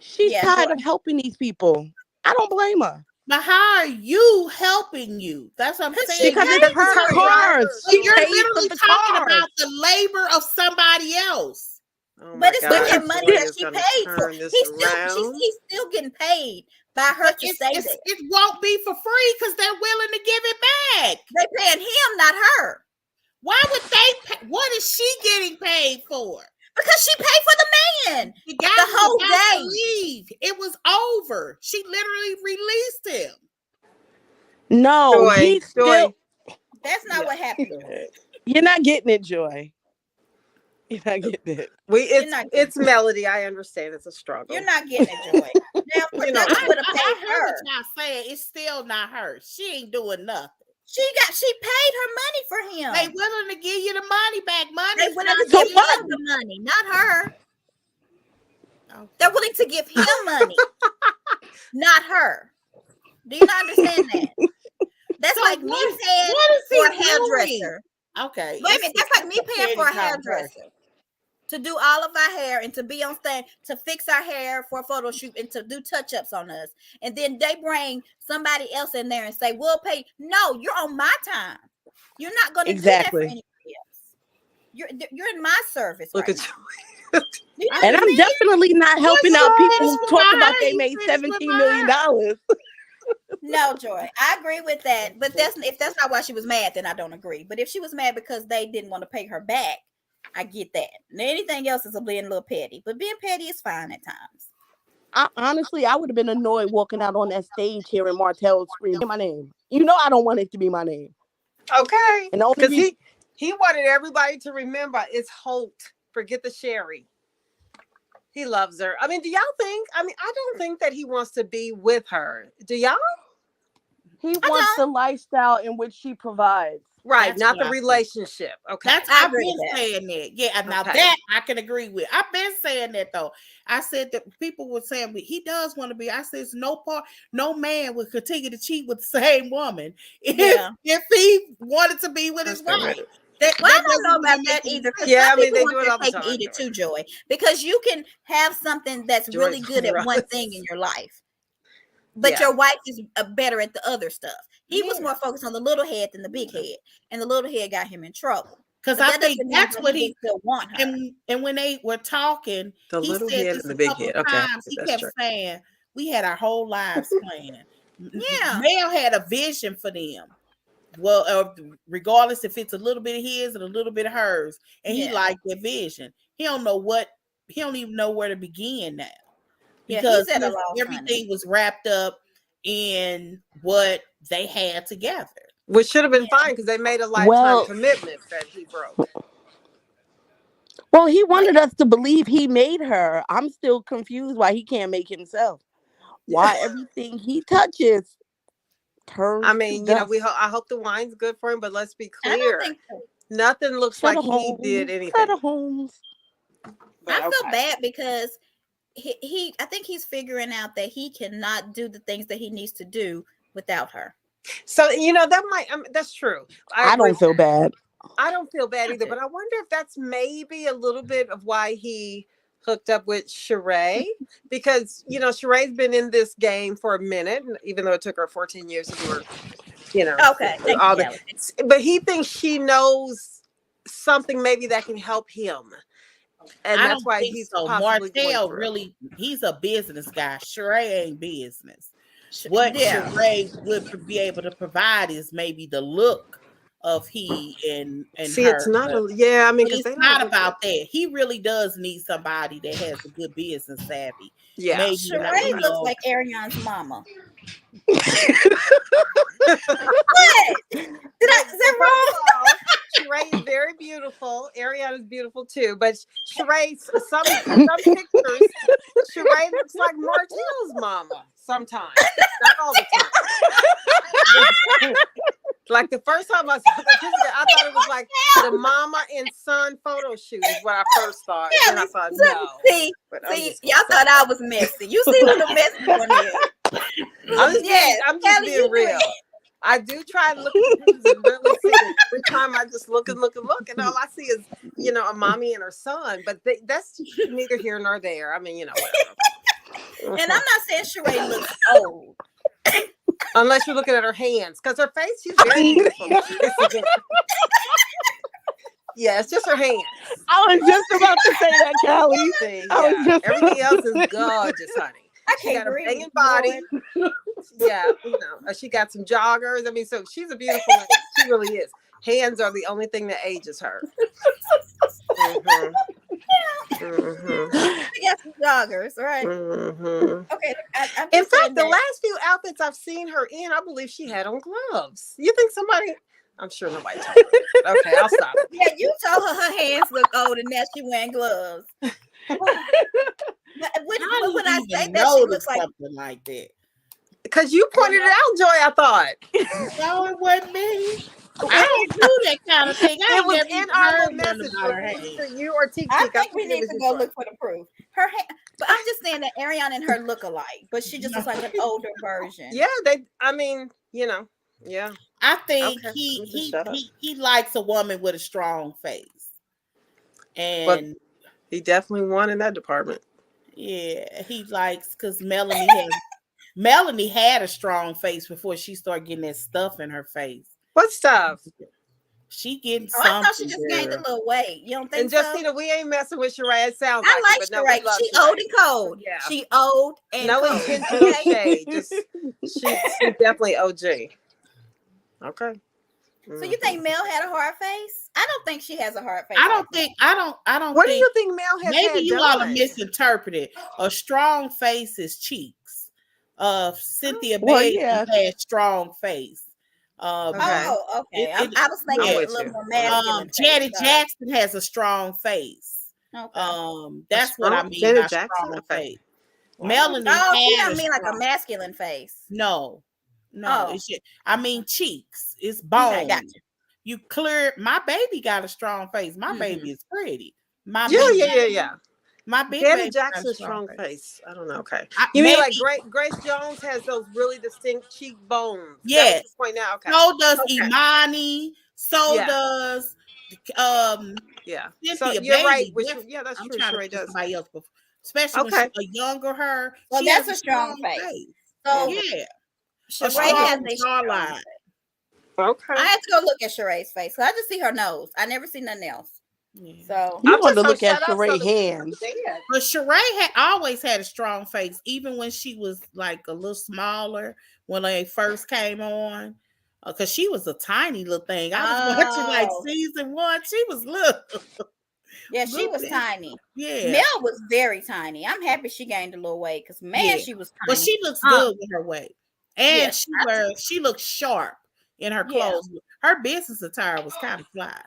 She's tired of helping these people. I don't blame her. But how are you helping you? That's what I'm saying. Because it's her cars. You're literally talking about the labor of somebody else. Oh but it's still that money that she paid for. He's still getting paid by her to stay there. It won't be for free because they're willing to give it back. They're paying him, not her. Why would they pay? What is she getting paid for? Because she paid for the man the whole day. Leave. It was over. She literally released him. No, he's still. That's not what happened. You're not getting it, Joy. You're not getting it. It's Melody. I understand it's a struggle. You're not getting it, Joy. Now, production would have paid her. What y'all saying. It's still not her. She ain't doing nothing. She paid her money for him. They willing to give you the money back. They willing to give him the money, not her. Okay. They're willing to give him money. not her. Do you not understand that? That's so like me paying for a hairdresser. Okay. Wait a minute. That's like me paying for a hairdresser to do all of our hair and to be on stage to fix our hair for a photo shoot and to do touch-ups on us. And then they bring somebody else in there and say, we'll pay. No, you're on my time. You're not going to do that for anybody else. You're in my service. Look right at you. And I'm definitely not helping out people who talk about they made $17 million. No, Joy, I agree with that. But if that's not why she was mad, then I don't agree. But if she was mad because they didn't want to pay her back, I get that. And anything else is being a little petty. But being petty is fine at times. Honestly, I would have been annoyed walking out on that stage hearing Martell scream my name. You know I don't want it to be my name. Okay. And because he wanted everybody to remember it's Holt. Forget the Sherry. He loves her. I mean, do y'all think? I don't think that he wants to be with her. Do y'all? He wants the lifestyle in which she provides. Right, that's not the relationship. Okay. I've been saying that. Yeah, now that I can agree with. I've been saying that though. I said that people were saying he does want to be. I said no man would continue to cheat with the same woman if he wanted to be with his wife. I don't know about that either. Yeah, I mean they do it all the time. Eat it too, Joy, because you can have something that's really good at one thing in your life, but your wife is better at the other stuff. He was more focused on the little head than the big head, and the little head got him in trouble. Because I think that's what he still want her. And when they were talking, the little head and the big head. Okay, he kept saying we had our whole lives planned. Yeah, Mel had a vision for them. Well, regardless if it's a little bit of his and a little bit of hers, and he liked that vision. He don't even know where to begin now, because everything was wrapped up in what they had together, which should have been fine because they made a lifetime commitment that he broke. Well, he wanted us to believe he made her. I'm still confused why he can't make himself. Why everything he touches. I mean, I hope the wine's good for him, but let's be clear. Nothing looks like he did anything. I feel bad because I think he's figuring out that he cannot do the things that he needs to do without her. So, that's true. I don't feel bad. I don't feel bad either, but I wonder if that's maybe a little bit of why he hooked up with Sheree, because Sheree's been in this game for a minute, even though it took her 14 years to do her, all that. But he thinks she knows something maybe that can help him, and that's why he's so. Martell really, he's a business guy. Sheree ain't business. What Sheree would be able to provide is maybe the look of he and see her. It's not because it's not about that. He really does need somebody that has a good business savvy. Yeah, maybe Sheree looks like Ariana's mama. What? Is that wrong? Sheree is very beautiful. Ariana is beautiful too, but Sheree, some pictures, Sheree looks like Martell's mama sometimes, not all the time. Like the first time I saw the picture, I thought it was like the mama and son photo shoot is what I first thought. And I thought no. See, y'all thought I was messy. You see what the messy one is. I'm just being real. I do try to look at the pictures and really see it. Every time I just look, and all I see is, a mommy and her son. But that's neither here nor there. I mean, whatever. And I'm not saying Sheree looks old. Unless you're looking at her hands, because her face, she's very beautiful. Yeah, it's just her hands. I was just about to say that, Callie. Everything else is gorgeous, honey. She got a banging body. Yeah, she got some joggers. I mean, so she's a beautiful lady. She really is. Hands are the only thing that ages her. Mm-hmm. Mm-hmm. She got some joggers, right? Mm-hmm. Okay. In fact, the last few outfits I've seen her in, I believe she had on gloves. You think somebody? I'm sure nobody told her. Okay, I'll stop. Yeah, you told her hands look old, and now she wearing gloves. When I say that she looks like something like that? Because you pointed it out, Joy. I thought. No, it wasn't me. I don't do that kind of thing. It was in our message for you or Tik Tok. I think we need to go look for the proof. Her hand, but I'm just saying that Ariana and her look alike, but she just is like an older version. Yeah, I mean, yeah. I think he likes a woman with a strong face. And but he definitely won in that department. Yeah, he likes because Melanie had a strong face before she started getting that stuff in her face. What stuff? She getting something. I thought she just gained a little weight. You don't think and Justina, we ain't messing with Sheree. It sounds I like Sheree. No, she old and cold. Yeah. She old and no cold. intentional shade. Just she's definitely OG. Okay. So you think Mel had a hard face? I don't think she has a hard face. I don't think. What do you think Mel has? Maybe you all are misinterpreted. A strong face is cheeks. Cynthia Bailey had strong face. Okay. I was thinking a little more masculine. Janet Jackson has a strong face. Okay. That's what I mean by strong face. Melanie. You don't mean like a masculine face? No. I mean cheeks. It's bone. Okay, gotcha. You clear. My baby got a strong face. My baby is pretty. Yeah. My big Janet Jackson's strong face. I don't know. Okay. You mean like Grace Jones has those really distinct cheekbones? Yes. Point out. Okay. So does Imani. So does yeah. Cynthia so you're Bailey. Right. That's true. Sure does. Somebody else before. Especially when she's a younger her. Well, that's a strong face. So yeah. Sheree has a strong face. Okay. I had to go look at Sheree's face. So I just see her nose. I never see nothing else. Yeah. So you want to look at Sheree's hands. But Sheree had always had a strong face, even when she was like a little smaller when they first came on. Because she was a tiny little thing. I was watching like season 1. She was little. Yeah, she was tiny. Yeah. Mel was very tiny. I'm happy she gained a little weight because she was tiny. But she looks good with her weight. And she looked sharp in her clothes. Yeah. Her business attire was kind of fly.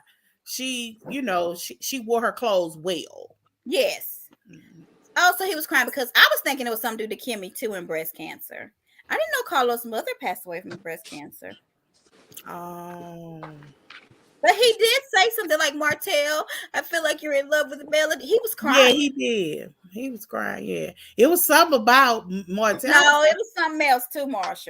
She wore her clothes well. Yes. Mm-hmm. Oh, so he was crying because I was thinking it was something due to Kimmy too and breast cancer. I didn't know Carlos' mother passed away from breast cancer. Oh. But he did say something like, Martell, I feel like you're in love with Melody. He was crying. Yeah, he did. He was crying, yeah. It was something about Martell. No, it was something else too, Marsha.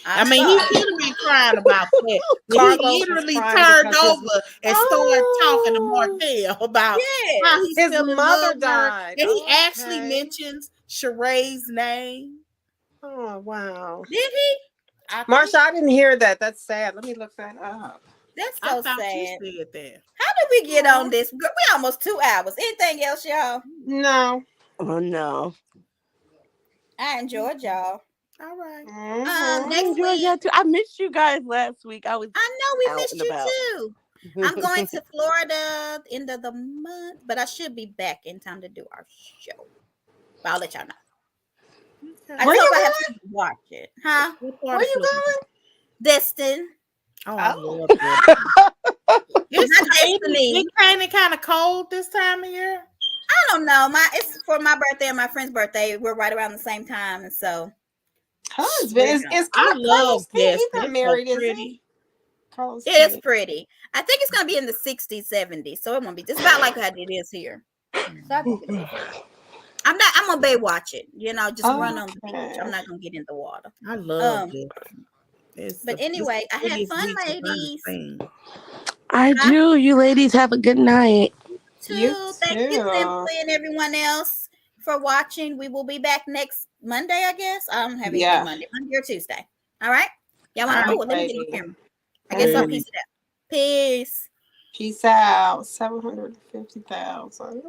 I mean, he should have been crying about that. He literally turned over and started talking to Martell about how his mother died. And he actually mentions Sheree's name. Oh, wow. Did he? Marsha, I didn't hear that. That's sad. Let me look that up. That's so sad. You said that. How did we get on this? We almost 2 hours. Anything else, y'all? No. Oh, no. I enjoyed y'all. All right. Mm-hmm. Next week, y'all too. I missed you guys last week. I know we missed you too. I'm going to Florida end of the month, but I should be back in time to do our show. But I'll let y'all know. I hope I have to watch it. Huh? Where you going? Destin. Oh, I love it. It's kind of cold this time of year. I don't know. It's for my birthday and my friend's birthday. We're right around the same time, and so. Husband, I love this. He's not married, so is he? It's pretty. I think it's gonna be in the 60s, 70s, so it won't be. It's about like how it is here. So I'm gonna Baywatch it. Just run on the beach. I'm not gonna get in the water. I love it. But anyway, I had fun, ladies. I do. You ladies have a good night. Thank you, Simply, and everyone else for watching. We will be back next Monday, I guess. I don't have anything Monday or Tuesday. All right. Y'all want to? Let me get the camera. I guess I'll piece it out. Peace. Peace out. 750,000.